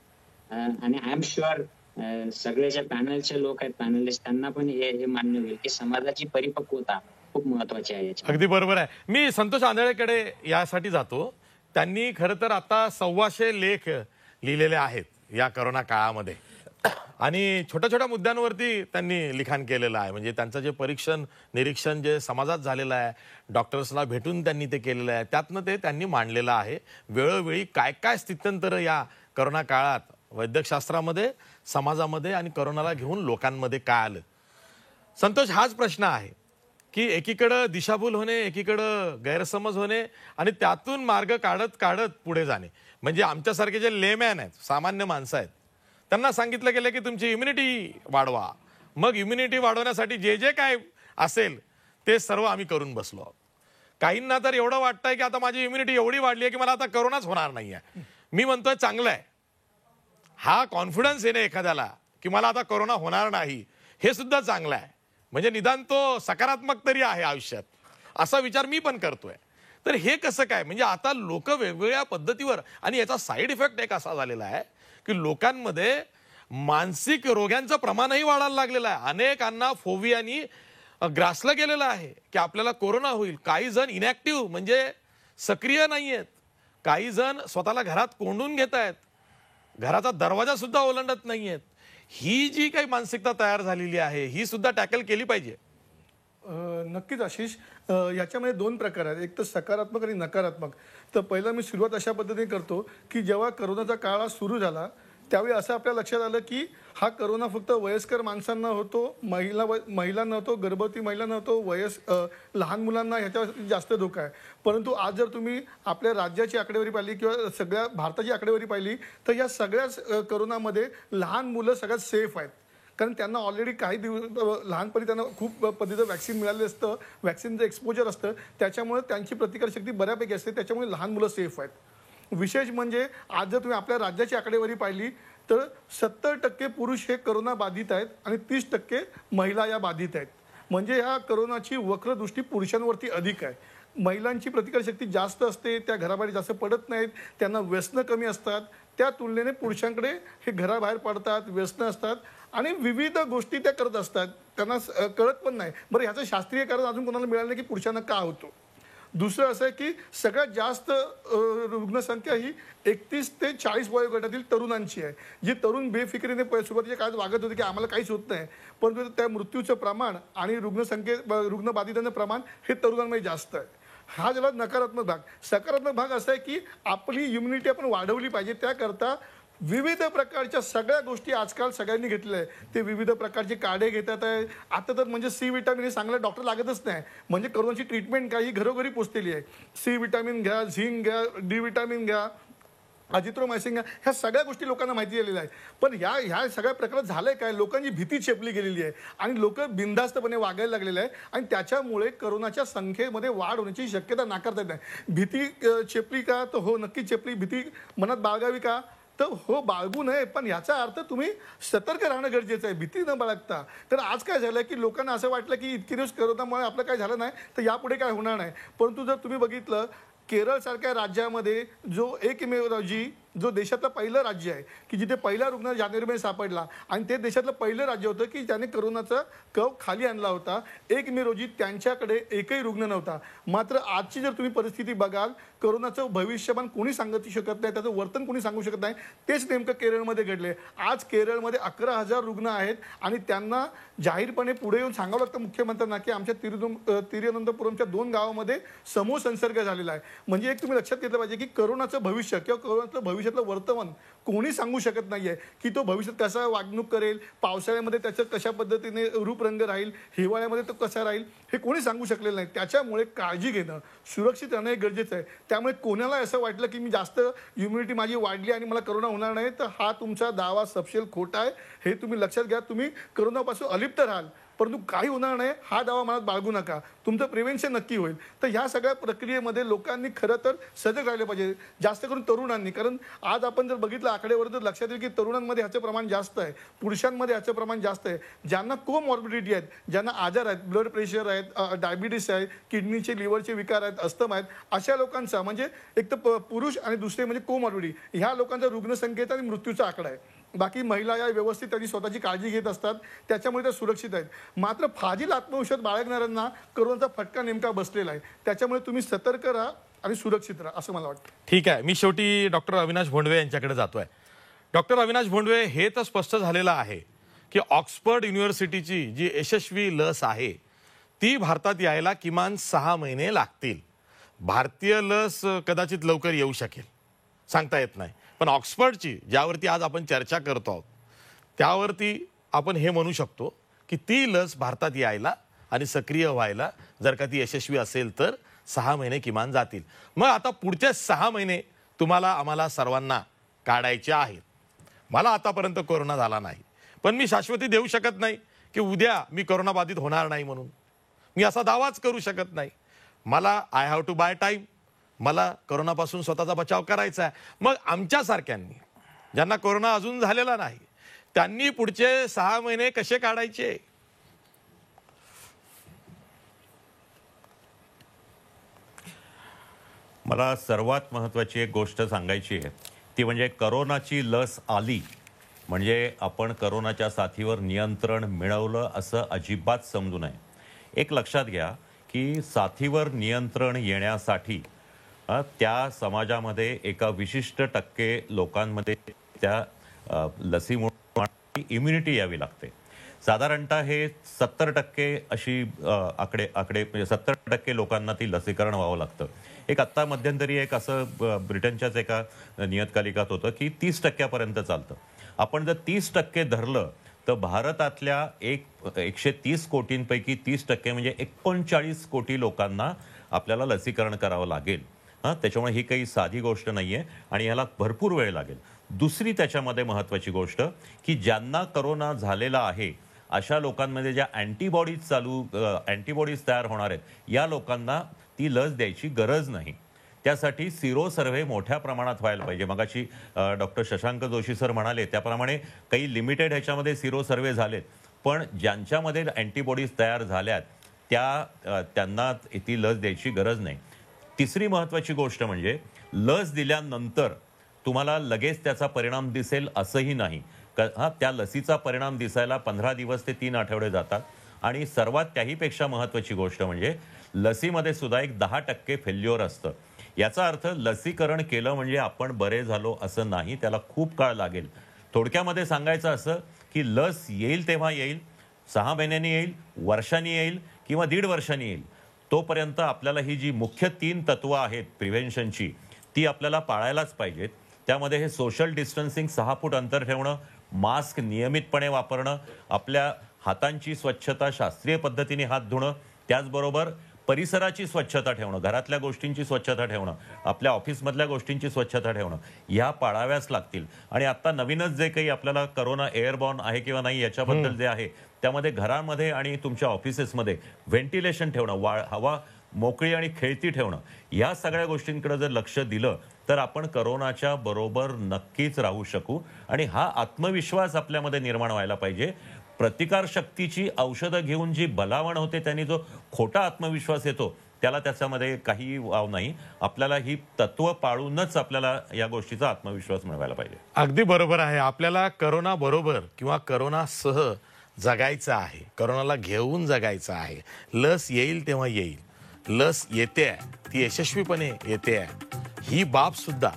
[SPEAKER 2] आणि आय एम शुअर सगळे जे पॅनलचे लोक आहेत, पॅनलिस्ट, त्यांना पण हे मान्य होईल की समाजाची परिपक्वता खूप महत्वाची आहे.
[SPEAKER 1] अगदी बरोबर आहे. मी संतोष आंधळेकडे यासाठी जातो. त्यांनी खरं तर आता 125 लेख लिहिलेले आहेत या करोना काळामध्ये आणि छोट्या छोट्या मुद्द्यांवरती त्यांनी लिखाण केलेलं आहे. म्हणजे त्यांचं जे परीक्षण निरीक्षण जे समाजात झालेलं आहे, डॉक्टर्सला भेटून त्यांनी ते केलेलं आहे, त्यातनं ते त्यांनी मांडलेलं आहे. वेळोवेळी काय काय स्थित्यंतर या करोना काळात वैद्यकशास्त्रामध्ये, समाजामध्ये आणि करोनाला घेऊन लोकांमध्ये काय आलं. संतोष, हाच प्रश्न आहे की एकीकडं दिशाभूल होणे, एकीकडं गैरसमज होणे आणि त्यातून मार्ग काढत काढत पुढे जाणे. म्हणजे आमच्यासारखे जे लेमॅन आहेत, सामान्य माणसं आहेत, त्यांना सांगितलं गेलं की तुमची इम्युनिटी वाढवा. मग इम्युनिटी वाढवण्यासाठी जे जे काय असेल ते सर्व आम्ही करून बसलो आहोत. काहींना तर एवढं वाटतंय की आता माझी इम्युनिटी एवढी वाढली आहे की मला आता करोनाच होणार नाही आहे. मी म्हणतोय चांगलं आहे. हा कॉन्फिडन्स येणे एखाद्याला की मला आता कोरोना होणार नाही, हे सुद्धा चांगलं आहे. म्हणजे निदान तो सकारात्मक तरी आहे आयुष्यात, असा विचार मी पण करतोय. तर हे कसं काय, म्हणजे आता लोक वेगवेगळ्या पद्धतीवर, आणि याचा साईड इफेक्ट एक असा झालेला आहे की लोकांमध्ये मानसिक रोगांचं प्रमाणही वाढायला लागलेलं आहे. अनेकांना फोबियानी ग्रासलं गेलेलं आहे की आपल्याला कोरोना होईल. काही जण इनॅक्टिव्ह म्हणजे सक्रिय नाही आहेत, काही जण स्वतःला घरात कोंडून घेत आहेत, घराचा दरवाजा सुद्धा ओलांडत नाहीयेत. ही जी काही मानसिकता तयार झालेली आहे ही सुद्धा टॅकल केली पाहिजे.
[SPEAKER 7] नक्कीच आशिष, याच्यामध्ये 2 प्रकार आहेत, एक तर सकारात्मक आणि नकारात्मक. तर पहिला मी सुरुवात अशा पद्धतीने करतो की जेव्हा करोनाचा काळ सुरू झाला त्यावेळी असं आपल्या लक्षात आलं की हा करोना फक्त वयस्कर माणसांना होतो, महिलांना होतो, गर्भवती महिलांना होतो, लहान मुलांना ह्याच्या जास्त धोका आहे. परंतु आज जर तुम्ही आपल्या राज्याची आकडेवारी पाहिली किंवा सगळ्या भारताची आकडेवारी पाहिली तर या सगळ्याच करोनामध्ये लहान मुलं सगळ्यात सेफ आहेत. कारण त्यांना ऑलरेडी काही लहानपणी त्यांना खूप पद्धतीचं वॅक्सिन मिळालेलं असतं, वॅक्सिनचं एक्सपोजर असतं, त्याच्यामुळे त्यांची प्रतिकारशक्ती बऱ्यापैकी असते, त्याच्यामुळे लहान मुलं सेफ आहेत. विशेष म्हणजे आज जर तुम्ही आपल्या राज्याची आकडेवारी पाहिली तर 70% पुरुष हे करोना बाधित आहेत आणि 30% महिला या बाधित आहेत. म्हणजे ह्या करोनाची वक्रदृष्टी पुरुषांवरती अधिक आहे. महिलांची प्रतिकारशक्ती जास्त असते, त्या घराबाहेर जास्त पडत नाहीत, त्यांना व्यसनं कमी असतात. त्या तुलनेने पुरुषांकडे हे घराबाहेर पडतात, व्यसनं असतात आणि विविध गोष्टी त्या करत असतात, त्यांना कळत पण नाही. बरं, ह्याचं शास्त्रीय कारण अजून कोणाला मिळालं नाही की पुरुषांना का होतो. दुसरं असं आहे की सगळ्यात जास्त रुग्णसंख्या ही 31 ते 40 वयोगटातील तरुणांची आहे, जी तरुण बेफिकिरीने सुरुवातीच्या काळात वागत होते की आम्हाला काहीच होत नाही, परंतु त्या मृत्यूचं प्रमाण आणि रुग्णबाधितांचं प्रमाण हे तरुणांमध्ये जास्त आहे. हा झाला नकारात्मक भाग. सकारात्मक भाग असा आहे की आपली इम्युनिटी आपण वाढवली पाहिजे. त्याकरता विविध प्रकारच्या सगळ्या गोष्टी आजकाल सगळ्यांनी घेतलेल्या आहे. ते विविध प्रकारचे काढे घेतात आहे. आता तर म्हणजे सी विटॅमिन हे सांगायला डॉक्टर लागतच नाही, म्हणजे करोनाची ट्रीटमेंट काही घरोघरी पोचलेली आहे. सी विटॅमिन घ्या, झिंक घ्या, डी विटॅमिन घ्या, अजिथ्रोमायसिन घ्या, ह्या सगळ्या गोष्टी लोकांना माहिती झालेल्या आहेत. पण ह्या सगळ्या प्रकारात झालंय काय, लोकांची भीती चेपली गेलेली आहे आणि लोक बिनधास्तपणे वागायला लागलेले आहे आणि त्याच्यामुळे करोनाच्या संख्येमध्ये वाढ होण्याची शक्यता नाकारता येत नाही. भीती चेपली का, तर हो नक्की चेपली. भीती मनात बाळगावी का, तर हो बाळगू नये, पण याचा अर्थ तुम्ही सतर्क राहणं गरजेचं आहे, भीती न बाळगता. तर आज काय झालं की लोकांना असं वाटलं की इतके दिवस करोनामुळे आपलं काय झालं नाही तर यापुढे काय होणार नाही. परंतु जर तुम्ही बघितलं केरळ सारख्या राज्यामध्ये जो 1 मे रोजी जो देशातलं पहिलं राज्य आहे की जिथे पहिला रुग्ण जानेवारीमध्ये सापडला आणि ते देशातलं पहिलं राज्य होतं की ज्याने करोनाचा कव खाली आणला होता. 1 मे रोजी त्यांच्याकडे एकही रुग्ण नव्हता. मात्र आजची जर तुम्ही परिस्थिती बघाल, करोनाचं भविष्यमान कोणी सांगू शकत नाही, त्याचं वर्तन कोणी सांगू शकत नाही. तेच नेमकं केरळमध्ये घडले. आज केरळमध्ये 11,000 रुग्ण आहेत आणि त्यांना जाहीरपणे पुढे येऊन सांगावं लागतं मुख्यमंत्र्यांना की आमच्या तिरुवनंतपुरमच्या 2 गावामध्ये समूह संसर्ग झालेला आहे. म्हणजे एक तुम्ही लक्षात घेतलं पाहिजे की करोनाचं भविष्य किंवा करोनाचं भविष्यातलं वर्तमान कोणी सांगू शकत नाहीये की तो भविष्यात कसा वागणूक करेल, पावसाळ्यामध्ये त्याचं कशा पद्धतीने रूपरंग राहील, हिवाळ्यामध्ये तो कसा राहील, हे कोणी सांगू शकलेलं नाही. त्याच्यामुळे काळजी घेणं, सुरक्षित राहणं हे गरजेचं आहे. त्यामुळे कोणाला असं वाटलं की मी जास्त इम्युनिटी माझी वाढली आणि मला करोना होणार नाही, तर हा तुमचा दावा सपशेल खोटा आहे. हे तुम्ही लक्षात घ्या. तुम्ही करोनापासून अलिप्त राहाल परंतु काही होणार नाही हा दावा मनात बाळगू नका. तुमचं प्रिव्हेन्शन नक्की होईल. तर ह्या सगळ्या प्रक्रियेमध्ये लोकांनी खरं तर सजग राहिले पाहिजे, जास्त करून तरुणांनी. कारण आज आपण जर बघितलं आकडेवर तर लक्षात येईल की तरुणांमध्ये ह्याचं प्रमाण जास्त आहे, पुरुषांमध्ये ह्याचं प्रमाण जास्त आहे. ज्यांना कोमॉर्बिडिटी आहेत, ज्यांना आजार आहेत, ब्लड प्रेशर आहेत, डायबिटीस आहे, किडनीचे लिव्हरचे विकार आहेत, अस्थमा आहेत, अशा लोकांचा म्हणजे एक तर पुरुष आणि दुसरे म्हणजे कोमॉर्बिडिटी, ह्या लोकांचा रुग्णसंख्येचा आणि मृत्यूचा आकडा आहे. बाकी महिला या व्यवस्थित त्यांची स्वतःची काळजी घेत असतात, त्याच्यामुळे त्या सुरक्षित आहेत. मात्र फाजील आत्मविश्वास बाळगणाऱ्यांना करोनाचा फटका नेमका बसलेला आहे. त्याच्यामुळे तुम्ही सतर्क राहा आणि सुरक्षित राहा असं मला वाटतं.
[SPEAKER 1] ठीक आहे, मी शेवटी डॉक्टर अविनाश भोंडवे यांच्याकडे जातोय. डॉक्टर अविनाश भोंडवे, हे तर स्पष्ट झालेलं आहे की ऑक्सफर्ड युनिव्हर्सिटीची जी यशस्वी लस आहे ती भारतात यायला किमान 6 महिने लागतील. भारतीय लस कदाचित लवकर येऊ शकेल, सांगता येत नाही. पण ऑक्सफर्डची, ज्यावरती आज आपण चर्चा करतो आहोत, त्यावरती आपण हे म्हणू शकतो की ती लस भारतात यायला आणि सक्रिय व्हायला जर का ती यशस्वी असेल तर 6 महिने किमान जातील. मग आता पुढचे 6 महिने तुम्हाला आम्हाला सर्वांना काढायचे आहेत. मला आतापर्यंत कोरोना झाला नाही, पण मी शाश्वती देऊ शकत नाही की उद्या मी कोरोना बाधित होणार नाही म्हणून. मी असा दावाच करू शकत नाही. मला I have to buy time. मला कोरोनापासून स्वतःचा बचाव करायचा आहे. मग आमच्यासारख्यांनी, ज्यांना कोरोना अजून झालेला नाही, त्यांनी पुढचे 6 महिने कसे काढायचे?
[SPEAKER 6] मला सर्वात महत्त्वाची एक गोष्ट सांगायची आहे, ती म्हणजे करोनाची लस आली म्हणजे आपण करोनाच्या साथीवर नियंत्रण मिळवलं असं अजिबात समजू नये. एक लक्षात घ्या की साथीवर नियंत्रण येण्यासाठी त्या समाजामध्ये एका विशिष्ट टक्के लोकांमध्ये त्या लसीमुळे इम्युनिटी यावी लागते. साधारणतः हे 70% अशी आकडे म्हणजे 70% लोकांना ती लसीकरण व्हावं लागतं. एक आत्ता मध्यंतरी एक असं ब्रिटनच्याच एका नियतकालिकात होतं की 30% चालतं. आपण जर 30% धरलं तर भारतातल्या 130 कोटींपैकी 30% म्हणजे 39 कोटी लोकांना आपल्याला लसीकरण करावं लागेल. त्याच्यामुळे ही काही साधी गोष्ट नाहीये आणि याला भरपूर वेळ लागेल. दुसरी त्याच्यामध्ये महत्त्वाची गोष्ट की ज्यांना करोना झालेला आहे अशा लोकांमध्ये ज्या अँटीबॉडीज तयार होणार आहेत, या लोकांना ती लस द्यायची गरज नाही. त्यासाठी सिरो सर्व्हे मोठ्या प्रमाणात व्हायला पाहिजे. मगाशी डॉक्टर शशांक जोशी सर म्हणाले त्याप्रमाणे काही लिमिटेड ह्याच्यामध्ये सिरो सर्व्हे झालेत, पण ज्यांच्यामध्ये अँटीबॉडीज तयार झाल्यात त्यांना ती लस द्यायची गरज नाही. तिसरी महत्त्वाची गोष्ट म्हणजे लस दिल्यानंतर तुम्हाला लगेच त्याचा परिणाम दिसेल असंही नाही. त्या लसीचा परिणाम दिसायला 15 दिवस ते 3 आठवडे जातात. आणि सर्वात त्याहीपेक्षा महत्त्वाची गोष्ट म्हणजे लसीमध्ये सुद्धा एक 10% फेल्युअर असतं. याचा अर्थ लसीकरण केलं म्हणजे आपण बरे झालो असं नाही, त्याला खूप काळ लागेल. थोडक्यामध्ये सांगायचं असं की लस येईल तेव्हा येईल, 6 महिन्यांनी येईल, वर्षांनी येईल किंवा 1.5 वर्षांनी येईल. तोपर्यंत आपल्याला ही जी मुख्य 3 तत्वं आहेत प्रिव्हेन्शनची ती आपल्याला पाळायलाच पाहिजेत. त्यामध्ये हे सोशल डिस्टन्सिंग, 6 फूट अंतर ठेवणं, मास्क नियमितपणे वापरणं, आपल्या हातांची स्वच्छता, शास्त्रीय पद्धतीने हात धुणं, त्याचबरोबर परिसराची स्वच्छता ठेवणं, घरातल्या गोष्टींची स्वच्छता ठेवणं, आपल्या ऑफिसमधल्या गोष्टींची स्वच्छता ठेवणं, ह्या पाळाव्याच लागतील. आणि आता नवीनच जे काही आपल्याला करोना एअरबॉर्न आहे किंवा नाही याच्याबद्दल जे आहे त्यामध्ये घरामध्ये आणि तुमच्या ऑफिसेसमध्ये व्हेंटिलेशन ठेवणं, हवा मोकळी आणि खेळती ठेवणं, या सगळ्या गोष्टींकडे जर लक्ष दिलं तर आपण करोनाच्या बरोबर नक्कीच राहू शकू. आणि हा आत्मविश्वास आपल्यामध्ये निर्माण व्हायला पाहिजे. प्रतिकारशक्तीची औषधं घेऊन जी बलावण होते त्यांनी जो खोटा आत्मविश्वास येतो त्याला त्याच्यामध्ये काही वाव नाही. आपल्याला ही तत्व पाळूनच आपल्याला या गोष्टीचा आत्मविश्वास मिळवायला पाहिजे.
[SPEAKER 1] अगदी बरोबर आहे. आपल्याला करोना बरोबर किंवा करोनासह जगायचं आहे, करोनाला घेऊन जगायचं आहे. लस येईल तेव्हा येईल, लस येते आहे, ती यशस्वीपणे येते आहे, ही बाब सुद्धा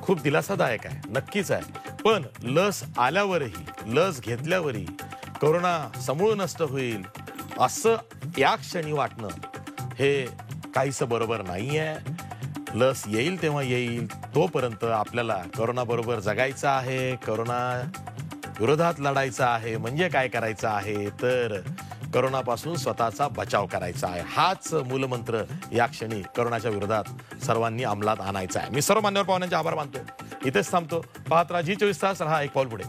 [SPEAKER 1] खूप दिलासादायक आहे, नक्कीच आहे. पण लस आल्यावरही, लस घेतल्यावरही कोरोना समूळ नष्ट होईल असं या क्षणी वाटणं हे काहीसं बरोबर नाही आहे. लस येईल तेव्हा येईल, तोपर्यंत आपल्याला कोरोना बरोबर जगायचं आहे, कोरोना विरोधात लढायचं आहे. म्हणजे काय करायचं आहे तर कोरोनापासून स्वतःचा बचाव करायचा आहे. हाच मूलमंत्र या क्षणी कोरोनाच्या विरोधात सर्वांनी अंमलात आणायचा आहे. मी सर्व मान्यवर पाहुण्यांचे आभार मानतो, इथेच थांबतो. पाहत राहा G24 तास, रहा एक पाऊल पुढे.